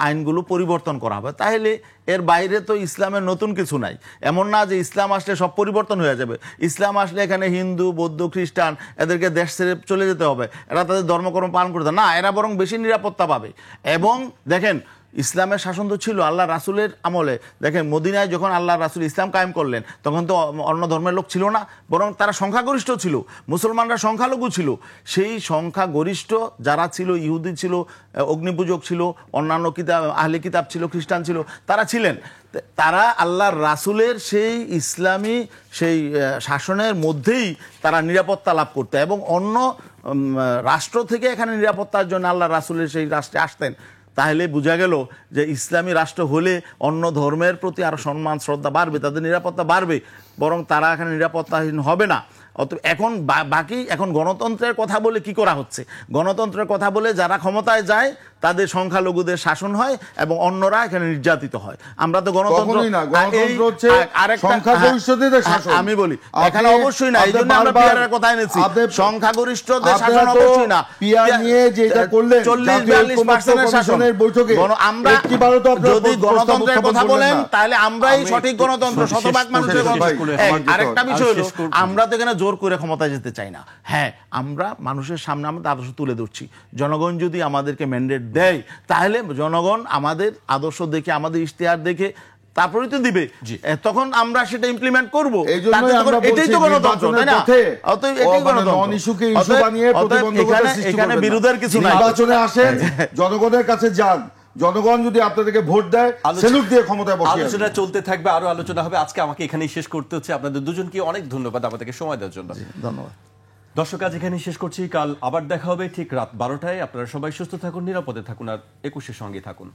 S3: আইনগুলো পরিবর্তন করা হবে। তাহলে এর বাইরে তো ইসলামের নতুন কিছু নাই। এমন না যে ইসলাম আসলে সব পরিবর্তন হয়ে যাবে। ইসলাম আসলে এখানে হিন্দু বৌদ্ধ খ্রিস্টান এদেরকে দেশ ছেড়ে চলে যেতে হবে, এরা তাদের ধর্মকর্ম পালন করতে না, এরা বরং বেশি নিরাপত্তা পাবে। এবং দেখেন ইসলামের শাসন তো ছিল আল্লাহ রাসূলের আমলে। দেখেন মদিনায় যখন আল্লাহ রাসূল ইসলাম কায়েম করলেন তখন তো অন্য ধর্মের লোক ছিল না, বরং তারা সংখ্যাগরিষ্ঠ ছিল, মুসলমানরা সংখ্যালঘু ছিল। সেই সংখ্যাগরিষ্ঠ যারা ছিল, ইহুদি ছিল, অগ্নিপূজক ছিল, অন্যান্য কিতাব আহলে কিতাব ছিল, খ্রিস্টান ছিল, তারা ছিলেন। তারা আল্লাহর রাসূলের সেই ইসলামী সেই শাসনের মধ্যেই তারা নিরাপত্তা লাভ করত এবং অন্য রাষ্ট্র থেকে এখানে নিরাপত্তার জন্য আল্লাহ রাসূলের সেই রাষ্ট্রে আসতেন। তাহলে বোঝা গেল যে ইসলামী রাষ্ট্র হলে অন্য ধর্মের প্রতি আরো সম্মান শ্রদ্ধা বাড়বে, তাদের নিরাপত্তা বাড়বে, বরং তারা এখানে নিরাপত্তাহীন হবে না। এখন বাকি এখন গণতন্ত্রের কথা বলে কি করা হচ্ছে? গণতন্ত্রের কথা বলে যারা ক্ষমতায় যায় তাদের সংখ্যালঘুদের শাসন হয় এবং অন্যরা এখানে নির্যাতিত হয়। আমরা তো গণতন্ত্র আমি বলি এখানে অবশ্যই না, এই জন্য আমরা পিয়ারের কথা এনেছি। সংখ্যাগরিষ্ঠদের শাসন অবশ্যই না,
S2: পিয়ার নিয়ে যেটা করলেন
S3: 40-42% শাসন। আমরা যদি গণতন্ত্রের কথা বলেন তাহলে আমরাই সঠিক গণতন্ত্র, শতভাগ মানুষের গণতন্ত্র। আরেকটা বিষয় হলো আমরা তো এখানে জোর করে ক্ষমতায় যেতে চাই না। হ্যাঁ, আমরা মানুষের সামনে আমাদের আদর্শ তুলে ধরছি। জনগণ যদি আমাদেরকে ম্যান্ডেট দেয় তাহলে জনগণ আমাদের আদর্শ দেখে, আমাদের ইশতেহার দেখে তারপরে তো দিবে, তখন আমরা সেটা ইমপ্লিমেন্ট করবো। এটাই তো গণতন্ত্র, তাই না? অতএব এটাই গণতন্ত্র। এখানে বিরোধের কিছু নাই।
S2: নির্বাচনে আসেন, জনগণের কাছে যান, জনগণ যদি আপনাদেরকে ভোট দেয় সেলুট দিয়ে ক্ষমতায় বসিয়ে আসবেন।
S1: আলোচনা চলতে থাকবে, আরো আলোচনা হবে। আজকে আমাকে এখানেই শেষ করতে হচ্ছে। আপনাদের দুজনকে অনেক ধন্যবাদ আমাদেরকে সময় দেওয়ার জন্য।
S3: ধন্যবাদ
S1: দর্শক, আজ এখানেই শেষ করছি। কাল আবার দেখা হবে ঠিক রাত 12টায়। আপনারা সবাই সুস্থ থাকুন, নিরাপদে থাকুন, আর 21-এর সঙ্গে থাকুন।